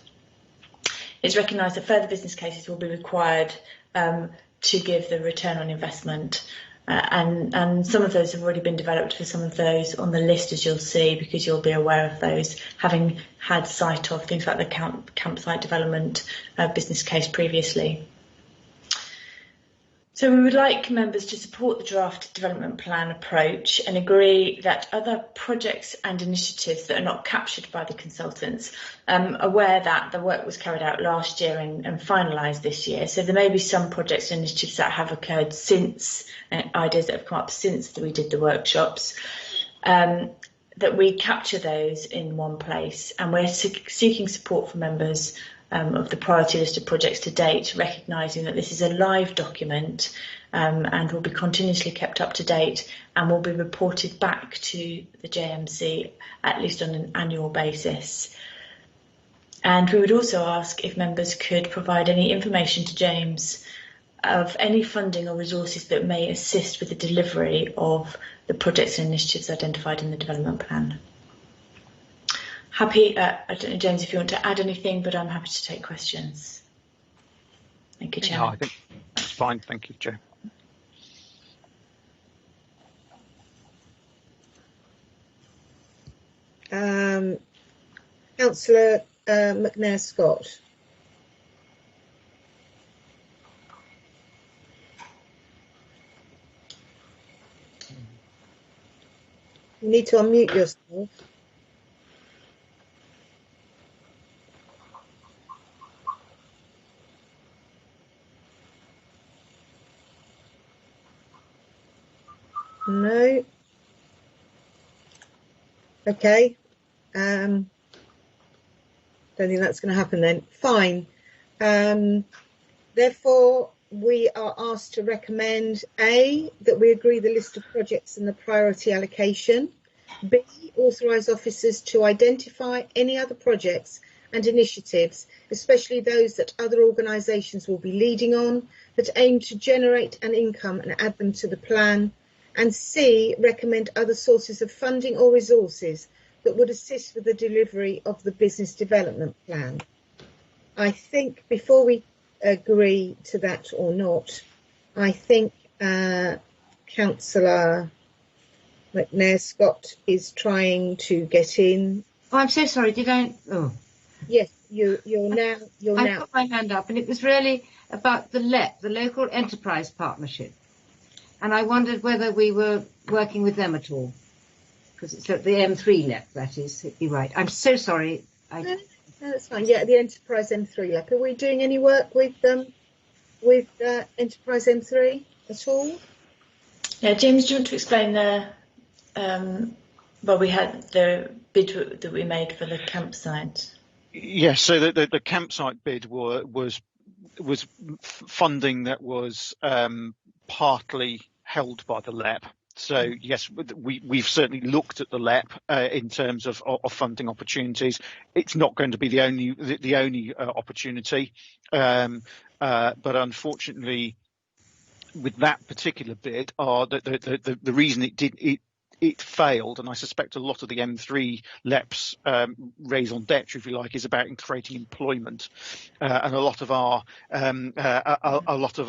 [SPEAKER 16] It's recognised that further business cases will be required to give the return on investment, and some of those have already been developed for some of those on the list, as you'll see, because you'll be aware of those, having had sight of things like the campsite development business case previously. So we would like members to support the draft development plan approach and agree that other projects and initiatives that are not captured by the consultants, aware that the work was carried out last year and finalised this year. So there may be some projects and initiatives that have occurred since, ideas that have come up since we did the workshops, that we capture those in one place. And we're seeking support from members of the priority list of projects to date, recognising that this is a live document and will be continuously kept up to date and will be reported back to the JMC at least on an annual basis. And we would also ask if members could provide any information to James of any funding or resources that may assist with the delivery of the projects and initiatives identified in the development plan. Happy, I don't know, James, if you want to add anything, but I'm happy to take questions. Thank you, Chairman.
[SPEAKER 10] No, I think that's fine. Thank you, Joe.
[SPEAKER 3] Councillor McNair-Scott. You need to unmute yourself. No. Okay. Don't think that's going to happen then. Fine. Therefore, we are asked to recommend A, that we agree the list of projects and the priority allocation. B, authorise officers to identify any other projects and initiatives, especially those that other organisations will be leading on, that aim to generate an income and add them to the plan. And C, recommend other sources of funding or resources that would assist with the delivery of the business development plan. I think before we agree to that or not, I think Councillor McNair-Scott is trying to get in.
[SPEAKER 7] Oh, I'm so sorry. Did I? Oh,
[SPEAKER 3] yes. You're now.
[SPEAKER 7] I put my hand up, and it was really about the LEP, the Local Enterprise Partnership, and I wondered whether we were working with them at all, because it's the M3 LEP. That is, you're right. I'm so sorry.
[SPEAKER 3] No, that's fine. Yeah, the Enterprise M3 LEP. Are we doing any work with Enterprise M3 at all?
[SPEAKER 16] Yeah, James, do you want to explain the? Well, we had the bid that we made for the campsite.
[SPEAKER 10] Yes, so the campsite bid was funding that was partly held by the LEP. So yes, we've certainly looked at the LEP in terms of funding opportunities. It's not going to be the only opportunity, but unfortunately, with that particular bid, the reason it failed, and I suspect a lot of the M3 LEP's raison d'etre, if you like, is about creating employment, and a lot of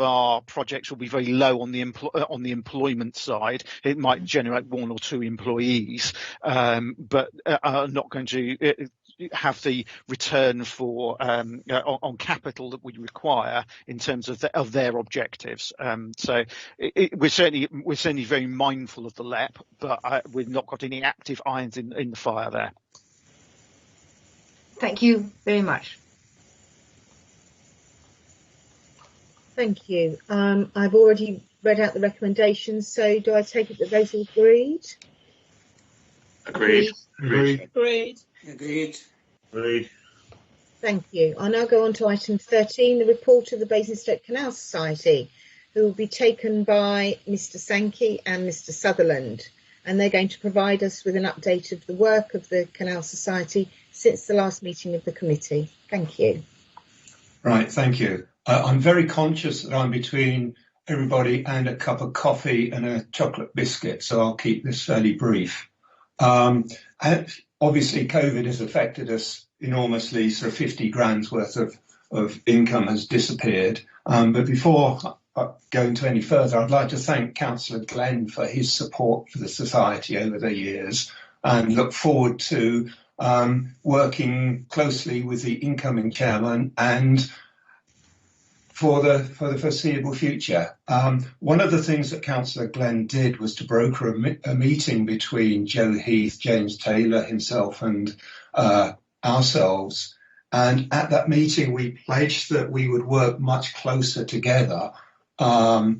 [SPEAKER 10] our projects will be very low on the employment side. It might generate 1 or 2 employees, but are not going to have the return for on capital that we require in terms of their objectives. So we're certainly very mindful of the LEP, but we've not got any active irons in the fire there.
[SPEAKER 7] Thank you very much.
[SPEAKER 3] Thank you. I've already read out the recommendations, so do I take it that those are agreed?
[SPEAKER 12] Agreed.
[SPEAKER 5] Agreed.
[SPEAKER 3] Thank you. I'll now go on to item 13, the report of the Basingstoke Canal Society, who will be taken by Mr. Sankey and Mr. Sutherland, and they're going to provide us with an update of the work of the Canal Society since the last meeting of the committee. Thank you.
[SPEAKER 6] Right, thank you. I'm very conscious that I'm between everybody and a cup of coffee and a chocolate biscuit, so I'll keep this fairly brief. And obviously, COVID has affected us enormously, sort of 50 grand's worth of income has disappeared. But before I go into any further, I'd like to thank Councillor Glenn for his support for the Society over the years and look forward to working closely with the incoming chairman and for the foreseeable future. One of the things that Councillor Glenn did was to broker a meeting between Joe Heath, James Taylor, himself and ourselves. And at that meeting, we pledged that we would work much closer together. We're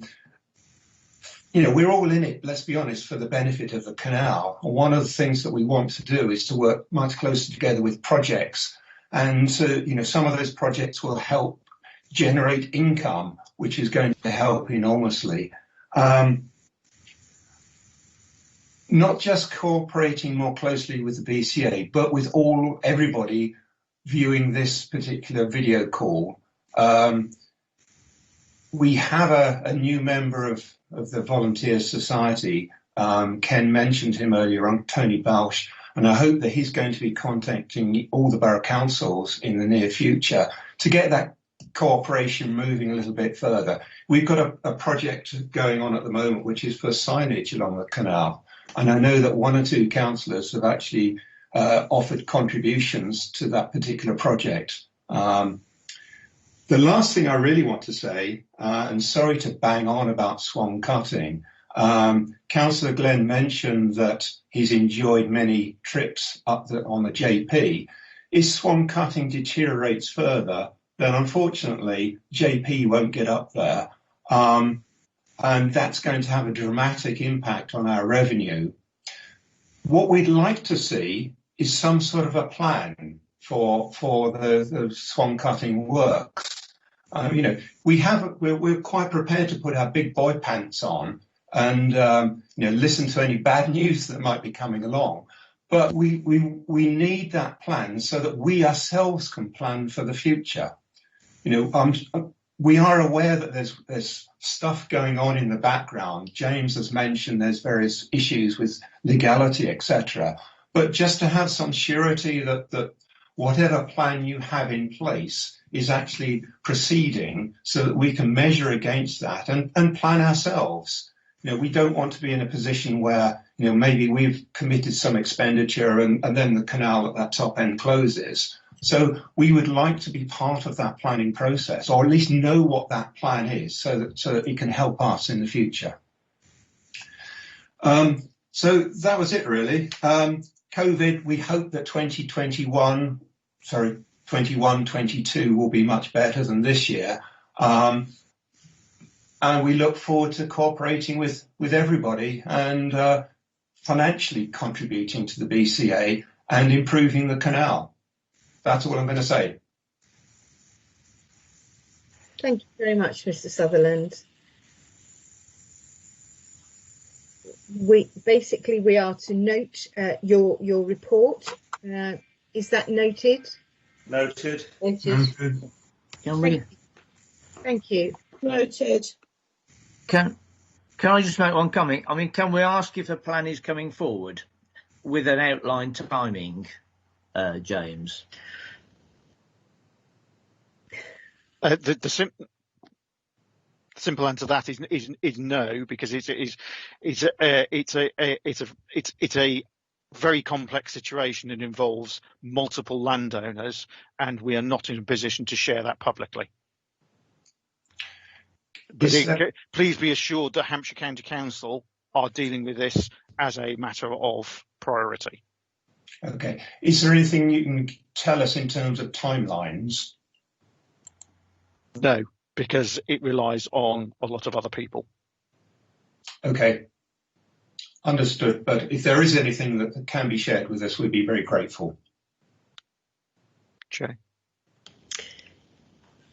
[SPEAKER 6] all in it, let's be honest, for the benefit of the canal. And one of the things that we want to do is to work much closer together with projects. And some of those projects will help generate income, which is going to help enormously. Not just cooperating more closely with the BCA, but with everybody viewing this particular video call. We have a new member of the Volunteer Society. Ken mentioned him earlier on, Tony Balch, and I hope that he's going to be contacting all the borough councils in the near future to get that cooperation moving a little bit further. We've got a project going on at the moment which is for signage along the canal, and I know that one or two councillors have actually offered contributions to that particular project. The last thing I really want to say, and sorry to bang on about swan cutting, Councillor Glenn mentioned that he's enjoyed many trips up on the JP. If swan cutting deteriorates further, then unfortunately JP won't get up there. And that's going to have a dramatic impact on our revenue. What we'd like to see is some sort of a plan for the swan cutting works. We're quite prepared to put our big boy pants on and listen to any bad news that might be coming along. But we need that plan so that we ourselves can plan for the future. We are aware that there's stuff going on in the background. James has mentioned there's various issues with legality, etc. But just to have some surety that whatever plan you have in place is actually proceeding so that we can measure against that and plan ourselves. We don't want to be in a position where, maybe we've committed some expenditure and then the canal at that top end closes. So we would like to be part of that planning process, or at least know what that plan is so that it can help us in the future. So that was it really. COVID, we hope that 21-22 will be much better than this year. And we look forward to cooperating with everybody and financially contributing to the BCA and improving the canal. That's all I'm going to say.
[SPEAKER 3] Thank you very much, Mr. Sutherland. We are to note your report. Is that noted?
[SPEAKER 5] Noted.
[SPEAKER 3] Thank you.
[SPEAKER 11] Noted.
[SPEAKER 9] Can I just make one comment? I mean, can we ask if a plan is coming forward with an outline timing, James?
[SPEAKER 10] The simple answer to that is no, because it's a very complex situation. It involves multiple landowners, and we are not in a position to share that publicly. But please be assured that Hampshire County Council are dealing with this as a matter of priority.
[SPEAKER 6] Okay. Is there anything you can tell us in terms of timelines?
[SPEAKER 10] No, because it relies on a lot of other people.
[SPEAKER 6] Okay. Understood. But if there is anything that can be shared with us, we'd be very grateful.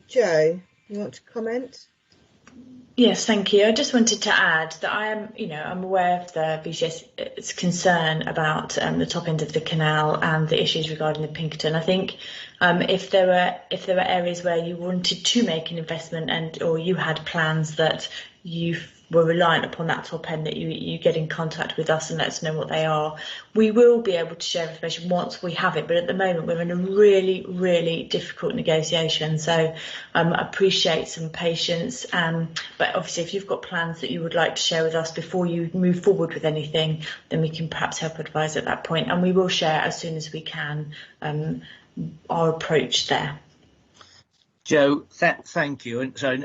[SPEAKER 10] Joe,
[SPEAKER 3] you want to comment?
[SPEAKER 16] Yes, thank you. I just wanted to add that I'm aware of the BCS's concern about the top end of the canal and the issues regarding the Pinkerton. I think if there were areas where you wanted to make an investment or you had plans that you were reliant upon that top end, that you get in contact with us and let us know what they are. We will be able to share information once we have it, but at the moment we're in a really, really difficult negotiation, so appreciate some patience, but obviously if you've got plans that you would like to share with us before you move forward with anything, then we can perhaps help advise at that point, and we will share as soon as we can our approach there.
[SPEAKER 9] Joe, thank you. And so,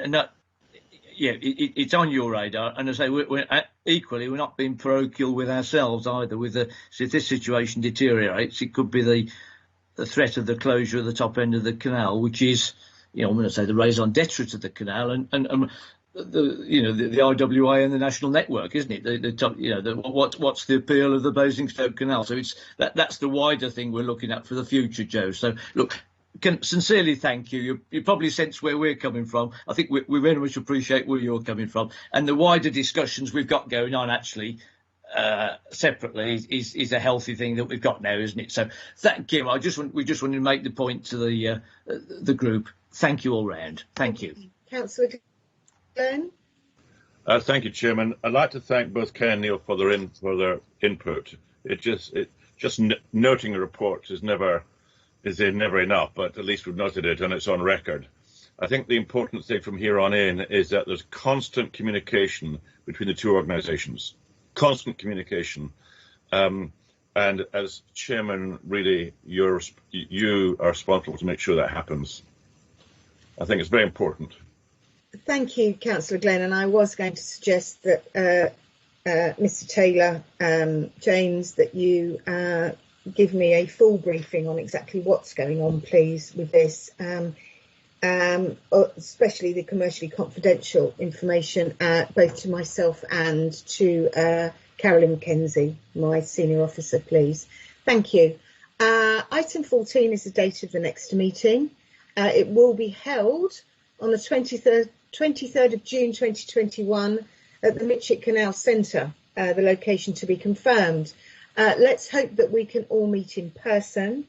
[SPEAKER 9] it's on your radar, and I say we're not being parochial with ourselves either. So if this situation deteriorates, it could be the threat of the closure of the top end of the canal, which is, I'm going to say, the raison d'etre to the canal, and the IWA and the national network, isn't it? What's the appeal of the Basingstoke Canal? So that's the wider thing we're looking at for the future, Joe. So look. Can sincerely thank you. You probably sense where we're coming from. I think we very much appreciate where you're coming from, and the wider discussions we've got going on actually separately is a healthy thing that we've got now, isn't it? So thank you. We just wanted to make the point to the group. Thank you all round. Thank you,
[SPEAKER 3] Councillor Glenn.
[SPEAKER 2] Thank you, Chairman. I'd like to thank both Ken and Neil for their input. Noting a report is never enough, but at least we've noted it and it's on record. I think the important thing from here on in is that there's constant communication between the two organisations, constant communication. And as Chairman, really, you are responsible to make sure that happens. I think it's very important.
[SPEAKER 3] Thank you, Councillor Glenn. And I was going to suggest that Mr. Taylor, James, that you give me a full briefing on exactly what's going on, please, with this, especially the commercially confidential information, both to myself and to Carolyn McKenzie, my senior officer, please. Thank you. Item 14 is the date of the next meeting. It will be held on the 23rd of June 2021 at the Mitchett Canal Centre, the location to be confirmed. Let's hope that we can all meet in person.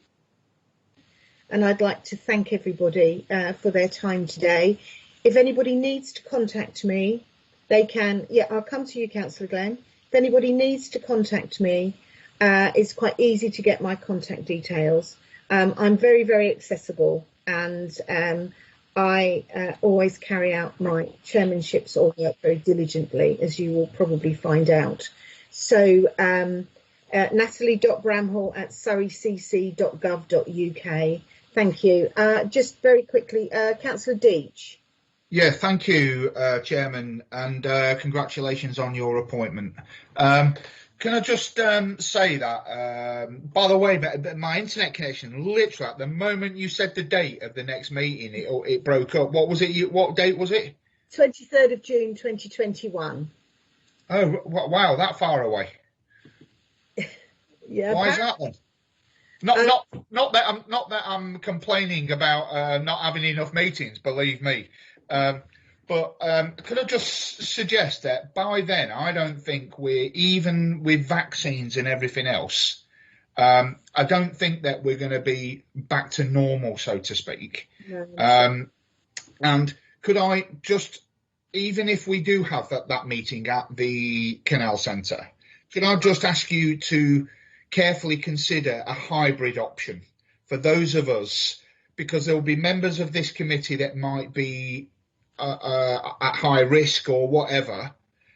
[SPEAKER 3] And I'd like to thank everybody for their time today. If anybody needs to contact me, they can. Yeah, I'll come to you, Councillor Glenn. If anybody needs to contact me, it's quite easy to get my contact details. I'm very, very accessible, and I always carry out my chairmanships or work very diligently, as you will probably find out. So natalie.bramhall@surreycc.gov.uk. Thank you. Just very quickly, Councillor Deach.
[SPEAKER 17] Yeah, thank you, Chairman, and congratulations on your appointment. Can I just say that, by the way, my internet connection, literally at the moment you said the date of the next meeting, it broke up. What was it? What date was it?
[SPEAKER 3] 23rd of June 2021.
[SPEAKER 17] Oh, wow, that far away.
[SPEAKER 3] Yeah.
[SPEAKER 17] Why is that then? Not that I'm complaining about not having enough meetings, believe me. But could I just suggest that by then, I don't think we're, even with vaccines and everything else, I don't think that we're going to be back to normal, so to speak. No, and could I just, even if we do have that meeting at the Canal Centre, could I just ask you to carefully consider a hybrid option for those of us, because there will be members of this committee that might be at high risk or whatever,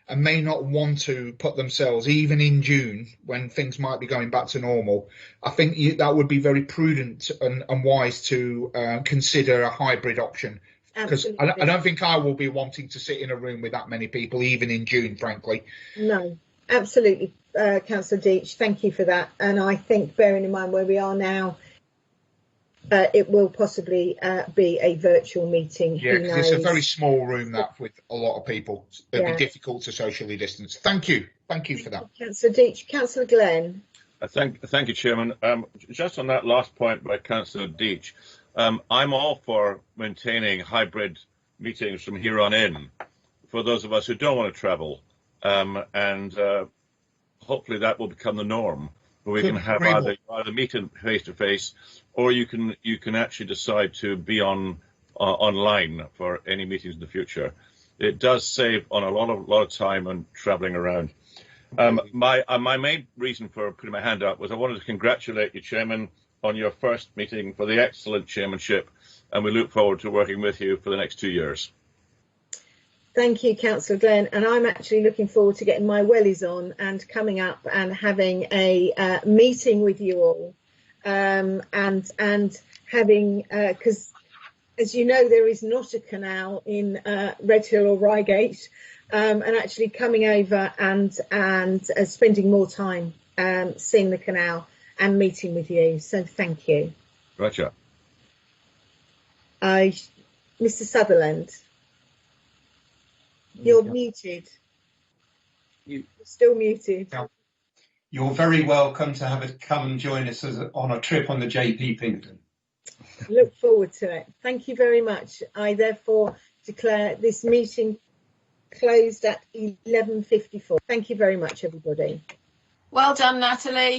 [SPEAKER 17] and may not want to put themselves, even in June, when things might be going back to normal, I think that would be very prudent and wise to consider a hybrid option. Because I don't think I will be wanting to sit in a room with that many people, even in June, frankly.
[SPEAKER 3] No, absolutely, Councillor Deach, thank you for that. And I think, bearing in mind where we are now, it will possibly be a virtual meeting.
[SPEAKER 17] Yeah, because it's a very small room that with a lot of people. It'd be difficult to socially distance. Thank you for that.
[SPEAKER 3] Councillor Deach. Councillor Glenn.
[SPEAKER 2] Thank you, Chairman. Just on that last point by Councillor Deach, I'm all for maintaining hybrid meetings from here on in for those of us who don't want to travel, and hopefully that will become the norm, where we can have either meet face to face, or you can actually decide to be online for any meetings in the future. It does save on a lot of time and travelling around. My main reason for putting my hand up was I wanted to congratulate you, Chairman, on your first meeting for the excellent chairmanship, and we look forward to working with you for the next 2 years.
[SPEAKER 3] Thank you, Councillor Glenn, and I'm actually looking forward to getting my wellies on and coming up and having a meeting with you all, and having, because as you know, there is not a canal in Redhill or Reigate, and actually coming over and spending more time seeing the canal and meeting with you. So thank you.
[SPEAKER 2] Roger.
[SPEAKER 3] Mr. Sutherland, you're muted. You're still muted.
[SPEAKER 6] You're very welcome to come and join us on a trip on the JP Pington.
[SPEAKER 3] Look forward to it. Thank you very much. I therefore declare this meeting closed at 11:54. Thank you very much, everybody.
[SPEAKER 18] Well done, Natalie.